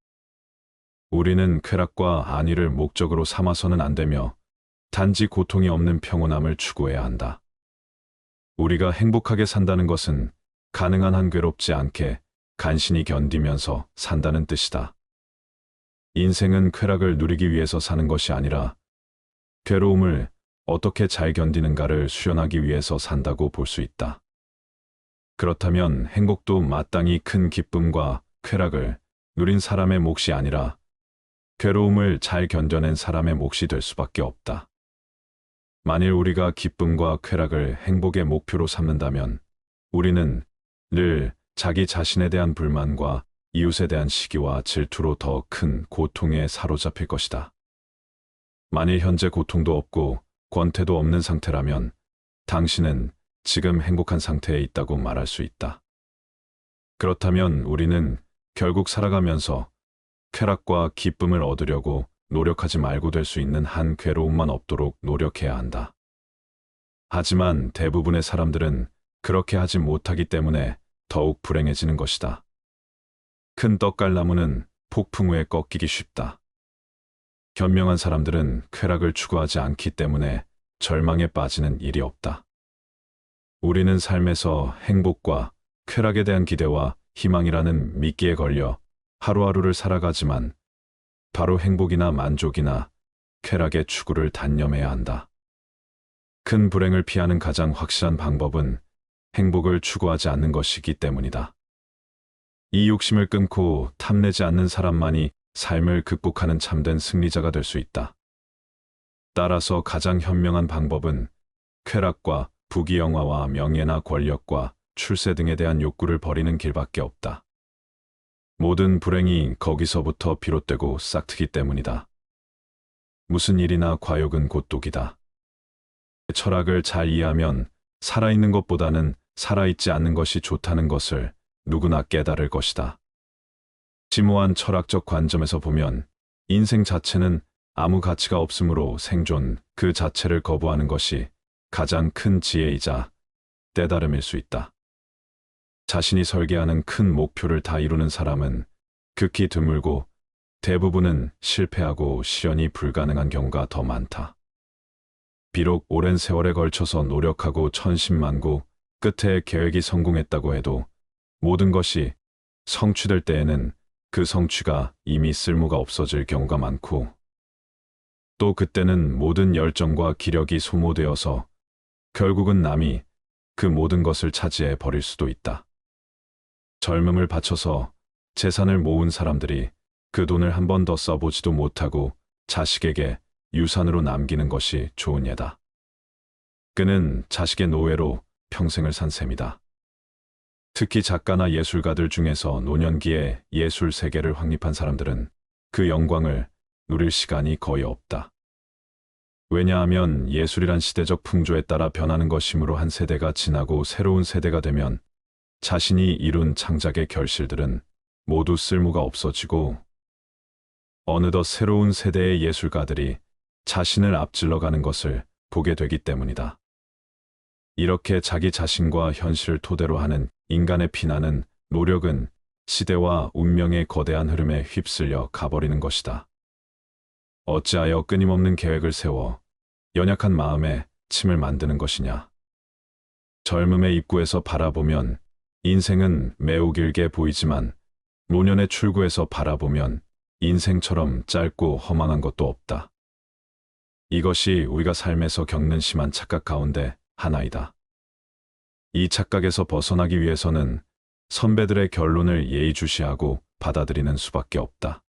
우리는 쾌락과 안위를 목적으로 삼아서는 안 되며 단지 고통이 없는 평온함을 추구해야 한다. 우리가 행복하게 산다는 것은 가능한 한 괴롭지 않게 간신히 견디면서 산다는 뜻이다. 인생은 쾌락을 누리기 위해서 사는 것이 아니라 괴로움을 어떻게 잘 견디는가를 수련하기 위해서 산다고 볼 수 있다. 그렇다면 행복도 마땅히 큰 기쁨과 쾌락을 누린 사람의 몫이 아니라 괴로움을 잘 견뎌낸 사람의 몫이 될 수밖에 없다. 만일 우리가 기쁨과 쾌락을 행복의 목표로 삼는다면 우리는 늘 자기 자신에 대한 불만과 이웃에 대한 시기와 질투로 더 큰 고통에 사로잡힐 것이다. 만일 현재 고통도 없고 권태도 없는 상태라면 당신은 지금 행복한 상태에 있다고 말할 수 있다. 그렇다면 우리는 결국 살아가면서 쾌락과 기쁨을 얻으려고 노력하지 말고 될 수 있는 한 괴로움만 없도록 노력해야 한다. 하지만 대부분의 사람들은 그렇게 하지 못하기 때문에 더욱 불행해지는 것이다. 큰 떡갈나무는 폭풍 후에 꺾이기 쉽다. 현명한 사람들은 쾌락을 추구하지 않기 때문에 절망에 빠지는 일이 없다. 우리는 삶에서 행복과 쾌락에 대한 기대와 희망이라는 미끼에 걸려 하루하루를 살아가지만 바로 행복이나 만족이나 쾌락의 추구를 단념해야 한다. 큰 불행을 피하는 가장 확실한 방법은 행복을 추구하지 않는 것이기 때문이다. 이 욕심을 끊고 탐내지 않는 사람만이 삶을 극복하는 참된 승리자가 될 수 있다. 따라서 가장 현명한 방법은 쾌락과 부귀영화와 명예나 권력과 출세 등에 대한 욕구를 버리는 길밖에 없다. 모든 불행이 거기서부터 비롯되고 싹트기 때문이다. 무슨 일이나 과욕은 곧 독이다. 철학을 잘 이해하면 살아있는 것보다는 살아있지 않는 것이 좋다는 것을 누구나 깨달을 것이다. 심오한 철학적 관점에서 보면 인생 자체는 아무 가치가 없으므로 생존 그 자체를 거부하는 것이 가장 큰 지혜이자 깨달음일 수 있다. 자신이 설계하는 큰 목표를 다 이루는 사람은 극히 드물고 대부분은 실패하고 실현이 불가능한 경우가 더 많다. 비록 오랜 세월에 걸쳐서 노력하고 천신만고 끝에 계획이 성공했다고 해도 모든 것이 성취될 때에는 그 성취가 이미 쓸모가 없어질 경우가 많고, 또 그때는 모든 열정과 기력이 소모되어서 결국은 남이 그 모든 것을 차지해 버릴 수도 있다. 젊음을 바쳐서 재산을 모은 사람들이 그 돈을 한 번 더 써보지도 못하고 자식에게 유산으로 남기는 것이 좋은 예다. 그는 자식의 노예로 평생을 산 셈이다. 특히 작가나 예술가들 중에서 노년기에 예술 세계를 확립한 사람들은 그 영광을 누릴 시간이 거의 없다. 왜냐하면 예술이란 시대적 풍조에 따라 변하는 것이므로 한 세대가 지나고 새로운 세대가 되면 자신이 이룬 창작의 결실들은 모두 쓸모가 없어지고, 어느덧 새로운 세대의 예술가들이 자신을 앞질러 가는 것을 보게 되기 때문이다. 이렇게 자기 자신과 현실을 토대로 하는 인간의 피나는 노력은 시대와 운명의 거대한 흐름에 휩쓸려 가버리는 것이다. 어찌하여 끊임없는 계획을 세워 연약한 마음에 침을 만드는 것이냐. 젊음의 입구에서 바라보면 인생은 매우 길게 보이지만 노년의 출구에서 바라보면 인생처럼 짧고 허망한 것도 없다. 이것이 우리가 삶에서 겪는 심한 착각 가운데 하나이다. 이 착각에서 벗어나기 위해서는 선배들의 결론을 예의주시하고 받아들이는 수밖에 없다.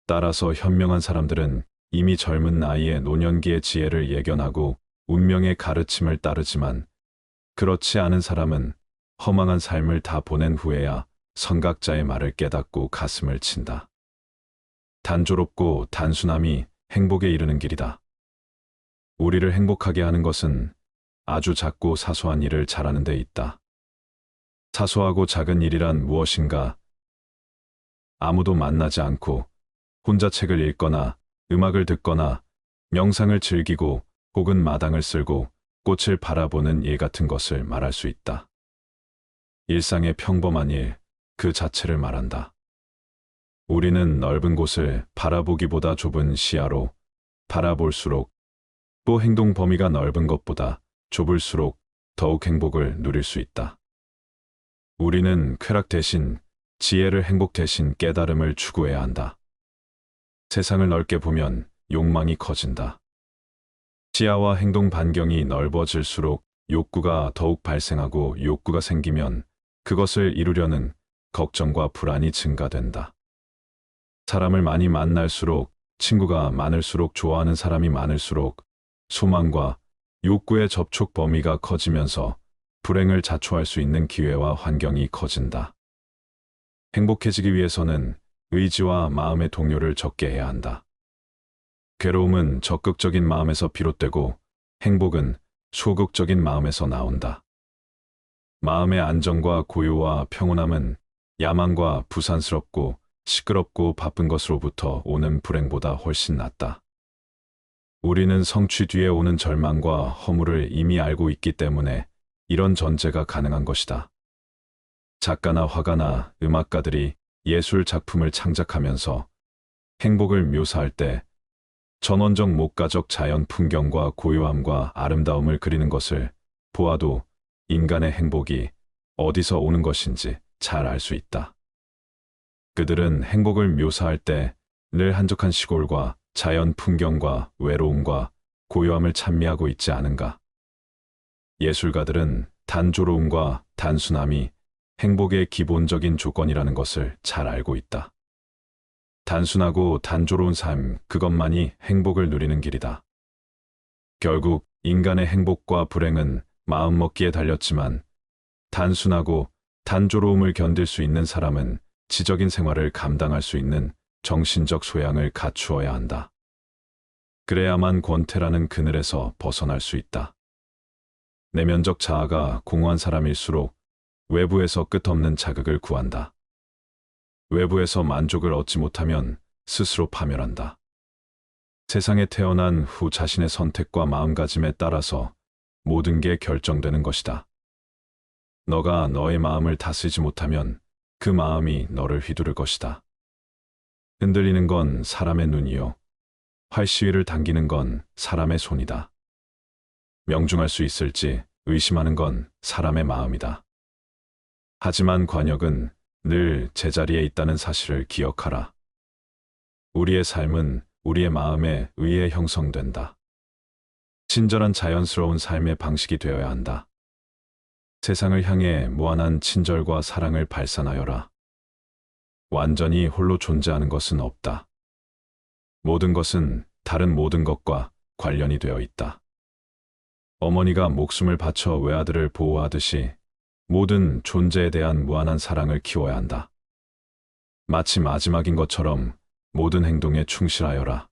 따라서 현명한 사람들은 이미 젊은 나이에 노년기의 지혜를 예견하고 운명의 가르침을 따르지만, 그렇지 않은 사람은 허망한 삶을 다 보낸 후에야 선각자의 말을 깨닫고 가슴을 친다. 단조롭고 단순함이 행복에 이르는 길이다. 우리를 행복하게 하는 것은 아주 작고 사소한 일을 잘하는 데 있다. 사소하고 작은 일이란 무엇인가? 아무도 만나지 않고 혼자 책을 읽거나 음악을 듣거나 명상을 즐기고 혹은 마당을 쓸고 꽃을 바라보는 일 같은 것을 말할 수 있다. 일상의 평범한 일 그 자체를 말한다. 우리는 넓은 곳을 바라보기보다 좁은 시야로 바라볼수록, 또 행동 범위가 넓은 것보다 좁을수록 더욱 행복을 누릴 수 있다. 우리는 쾌락 대신 지혜를, 행복 대신 깨달음을 추구해야 한다. 세상을 넓게 보면 욕망이 커진다. 시야와 행동 반경이 넓어질수록 욕구가 더욱 발생하고, 욕구가 생기면 그것을 이루려는 걱정과 불안이 증가된다. 사람을 많이 만날수록, 친구가 많을수록, 좋아하는 사람이 많을수록 소망과 욕구의 접촉 범위가 커지면서 불행을 자초할 수 있는 기회와 환경이 커진다. 행복해지기 위해서는 의지와 마음의 동요를 적게 해야 한다. 괴로움은 적극적인 마음에서 비롯되고 행복은 소극적인 마음에서 나온다. 마음의 안정과 고요와 평온함은 야망과 부산스럽고 시끄럽고 바쁜 것으로부터 오는 불행보다 훨씬 낫다. 우리는 성취 뒤에 오는 절망과 허물을 이미 알고 있기 때문에 이런 전제가 가능한 것이다. 작가나 화가나 음악가들이 예술 작품을 창작하면서 행복을 묘사할 때 전원적 목가적 자연 풍경과 고요함과 아름다움을 그리는 것을 보아도 인간의 행복이 어디서 오는 것인지 잘 알 수 있다. 그들은 행복을 묘사할 때 늘 한적한 시골과 자연 풍경과 외로움과 고요함을 찬미하고 있지 않은가. 예술가들은 단조로움과 단순함이 행복의 기본적인 조건이라는 것을 잘 알고 있다. 단순하고 단조로운 삶, 그것만이 행복을 누리는 길이다. 결국 인간의 행복과 불행은 마음먹기에 달렸지만, 단순하고 단조로움을 견딜 수 있는 사람은 지적인 생활을 감당할 수 있는 정신적 소양을 갖추어야 한다. 그래야만 권태라는 그늘에서 벗어날 수 있다. 내면적 자아가 공허한 사람일수록 외부에서 끝없는 자극을 구한다. 외부에서 만족을 얻지 못하면 스스로 파멸한다. 세상에 태어난 후 자신의 선택과 마음가짐에 따라서 모든 게 결정되는 것이다. 너가 너의 마음을 다스리지 못하면 그 마음이 너를 휘두를 것이다. 흔들리는 건 사람의 눈이요, 활시위를 당기는 건 사람의 손이다. 명중할 수 있을지 의심하는 건 사람의 마음이다. 하지만 관역은 늘 제자리에 있다는 사실을 기억하라. 우리의 삶은 우리의 마음에 의해 형성된다. 친절한 자연스러운 삶의 방식이 되어야 한다. 세상을 향해 무한한 친절과 사랑을 발산하여라. 완전히 홀로 존재하는 것은 없다. 모든 것은 다른 모든 것과 관련이 되어 있다. 어머니가 목숨을 바쳐 외아들을 보호하듯이 모든 존재에 대한 무한한 사랑을 키워야 한다. 마치 마지막인 것처럼 모든 행동에 충실하여라.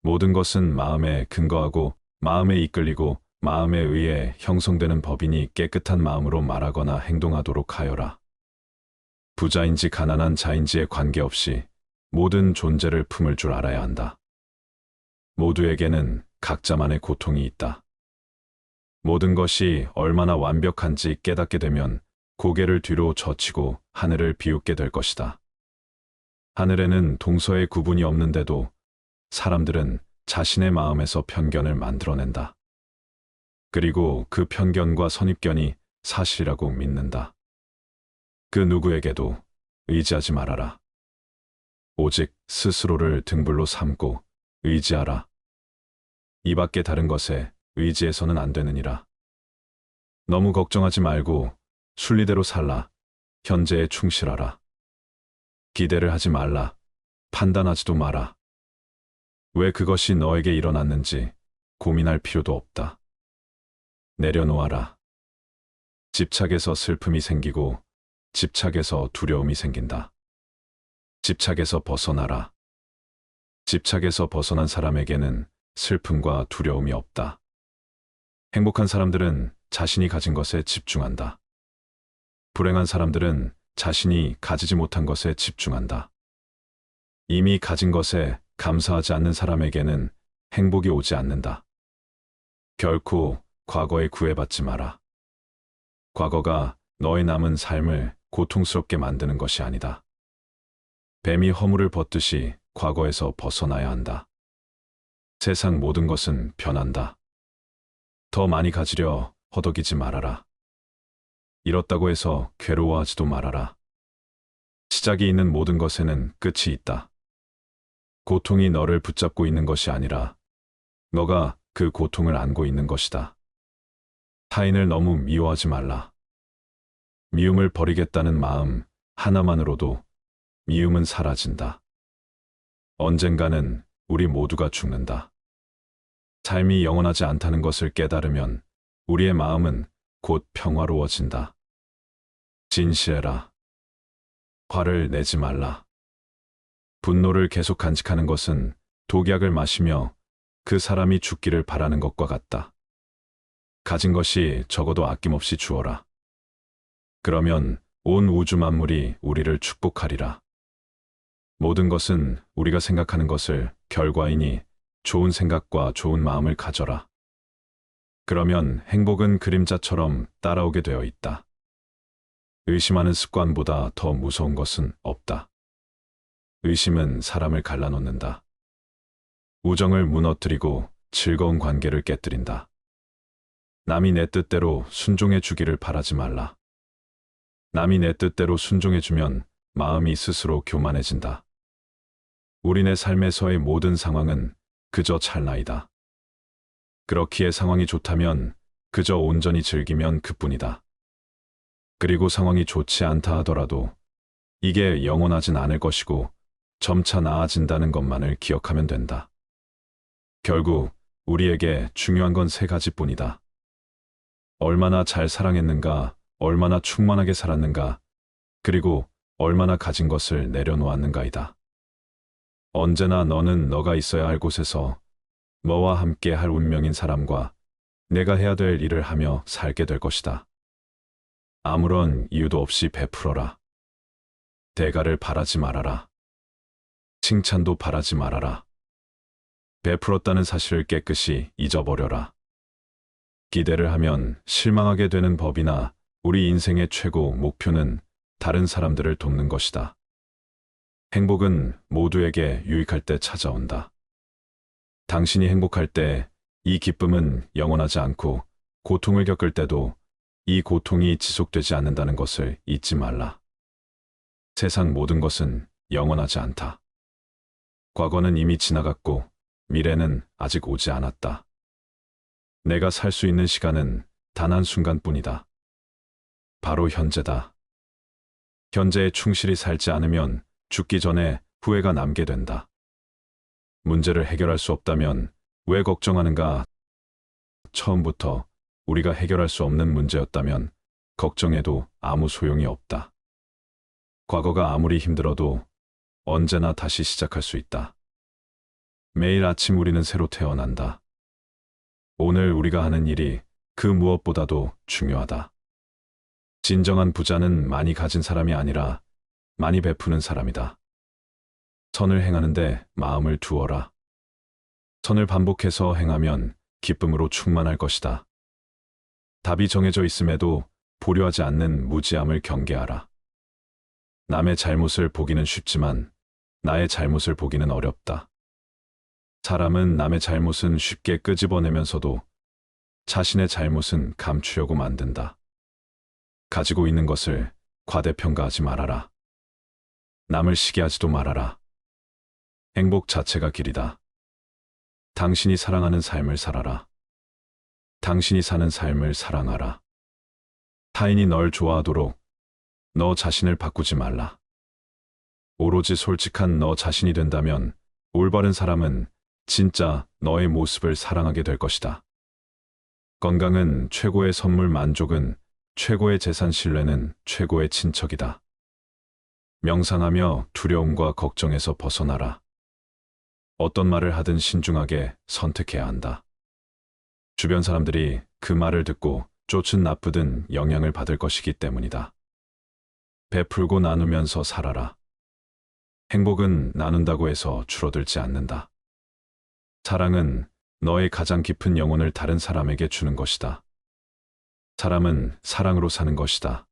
모든 것은 마음에 근거하고 마음에 이끌리고 마음에 의해 형성되는 법이니 깨끗한 마음으로 말하거나 행동하도록 하여라. 부자인지 가난한 자인지에 관계없이 모든 존재를 품을 줄 알아야 한다. 모두에게는 각자만의 고통이 있다. 모든 것이 얼마나 완벽한지 깨닫게 되면 고개를 뒤로 젖히고 하늘을 비웃게 될 것이다. 하늘에는 동서의 구분이 없는데도 사람들은 자신의 마음에서 편견을 만들어낸다. 그리고 그 편견과 선입견이 사실이라고 믿는다. 그 누구에게도 의지하지 말아라. 오직 스스로를 등불로 삼고 의지하라. 이 밖에 다른 것에 의지해서는 안 되느니라. 너무 걱정하지 말고 순리대로 살라. 현재에 충실하라. 기대를 하지 말라. 판단하지도 마라. 왜 그것이 너에게 일어났는지 고민할 필요도 없다. 내려놓아라. 집착에서 슬픔이 생기고 집착에서 두려움이 생긴다. 집착에서 벗어나라. 집착에서 벗어난 사람에게는 슬픔과 두려움이 없다. 행복한 사람들은 자신이 가진 것에 집중한다. 불행한 사람들은 자신이 가지지 못한 것에 집중한다. 이미 가진 것에 감사하지 않는 사람에게는 행복이 오지 않는다. 결코 과거에 구애받지 마라. 과거가 너의 남은 삶을 고통스럽게 만드는 것이 아니다. 뱀이 허물을 벗듯이 과거에서 벗어나야 한다. 세상 모든 것은 변한다. 더 많이 가지려 허덕이지 말아라. 잃었다고 해서 괴로워하지도 말아라. 시작이 있는 모든 것에는 끝이 있다. 고통이 너를 붙잡고 있는 것이 아니라 너가 그 고통을 안고 있는 것이다. 타인을 너무 미워하지 말라. 미움을 버리겠다는 마음 하나만으로도 미움은 사라진다. 언젠가는 우리 모두가 죽는다. 삶이 영원하지 않다는 것을 깨달으면 우리의 마음은 곧 평화로워진다. 진실해라. 화를 내지 말라. 분노를 계속 간직하는 것은 독약을 마시며 그 사람이 죽기를 바라는 것과 같다. 가진 것이 적어도 아낌없이 주어라. 그러면 온 우주 만물이 우리를 축복하리라. 모든 것은 우리가 생각하는 것을 결과이니 좋은 생각과 좋은 마음을 가져라. 그러면 행복은 그림자처럼 따라오게 되어 있다. 의심하는 습관보다 더 무서운 것은 없다. 의심은 사람을 갈라놓는다. 우정을 무너뜨리고 즐거운 관계를 깨뜨린다. 남이 내 뜻대로 순종해 주기를 바라지 말라. 남이 내 뜻대로 순종해주면 마음이 스스로 교만해진다. 우리네 삶에서의 모든 상황은 그저 찰나이다. 그렇기에 상황이 좋다면 그저 온전히 즐기면 그뿐이다. 그리고 상황이 좋지 않다 하더라도 이게 영원하진 않을 것이고 점차 나아진다는 것만을 기억하면 된다. 결국 우리에게 중요한 건 세 가지뿐이다. 얼마나 잘 사랑했는가, 얼마나 충만하게 살았는가, 그리고 얼마나 가진 것을 내려놓았는가이다. 언제나 너는 너가 있어야 할 곳에서 너와 함께 할 운명인 사람과 내가 해야 될 일을 하며 살게 될 것이다. 아무런 이유도 없이 베풀어라. 대가를 바라지 말아라. 칭찬도 바라지 말아라. 베풀었다는 사실을 깨끗이 잊어버려라. 기대를 하면 실망하게 되는 법이나 우리 인생의 최고 목표는 다른 사람들을 돕는 것이다. 행복은 모두에게 유익할 때 찾아온다. 당신이 행복할 때 이 기쁨은 영원하지 않고 고통을 겪을 때도 이 고통이 지속되지 않는다는 것을 잊지 말라. 세상 모든 것은 영원하지 않다. 과거는 이미 지나갔고 미래는 아직 오지 않았다. 내가 살 수 있는 시간은 단 한순간뿐이다. 바로 현재다. 현재에 충실히 살지 않으면 죽기 전에 후회가 남게 된다. 문제를 해결할 수 없다면 왜 걱정하는가? 처음부터 우리가 해결할 수 없는 문제였다면 걱정해도 아무 소용이 없다. 과거가 아무리 힘들어도 언제나 다시 시작할 수 있다. 매일 아침 우리는 새로 태어난다. 오늘 우리가 하는 일이 그 무엇보다도 중요하다. 진정한 부자는 많이 가진 사람이 아니라 많이 베푸는 사람이다. 선을 행하는데 마음을 두어라. 선을 반복해서 행하면 기쁨으로 충만할 것이다. 답이 정해져 있음에도 보려하지 않는 무지함을 경계하라. 남의 잘못을 보기는 쉽지만 나의 잘못을 보기는 어렵다. 사람은 남의 잘못은 쉽게 끄집어내면서도 자신의 잘못은 감추려고 만든다. 가지고 있는 것을 과대평가하지 말아라. 남을 시기하지도 말아라. 행복 자체가 길이다. 당신이 사랑하는 삶을 살아라. 당신이 사는 삶을 사랑하라. 타인이 널 좋아하도록 너 자신을 바꾸지 말라. 오로지 솔직한 너 자신이 된다면 올바른 사람은 진짜 너의 모습을 사랑하게 될 것이다. 건강은 최고의 선물, 만족은 최고의 재산, 신뢰는 최고의 친척이다. 명상하며 두려움과 걱정에서 벗어나라. 어떤 말을 하든 신중하게 선택해야 한다. 주변 사람들이 그 말을 듣고 쫓은 나쁘든 영향을 받을 것이기 때문이다. 베풀고 나누면서 살아라. 행복은 나눈다고 해서 줄어들지 않는다. 사랑은 너의 가장 깊은 영혼을 다른 사람에게 주는 것이다. 사람은 사랑으로 사는 것이다.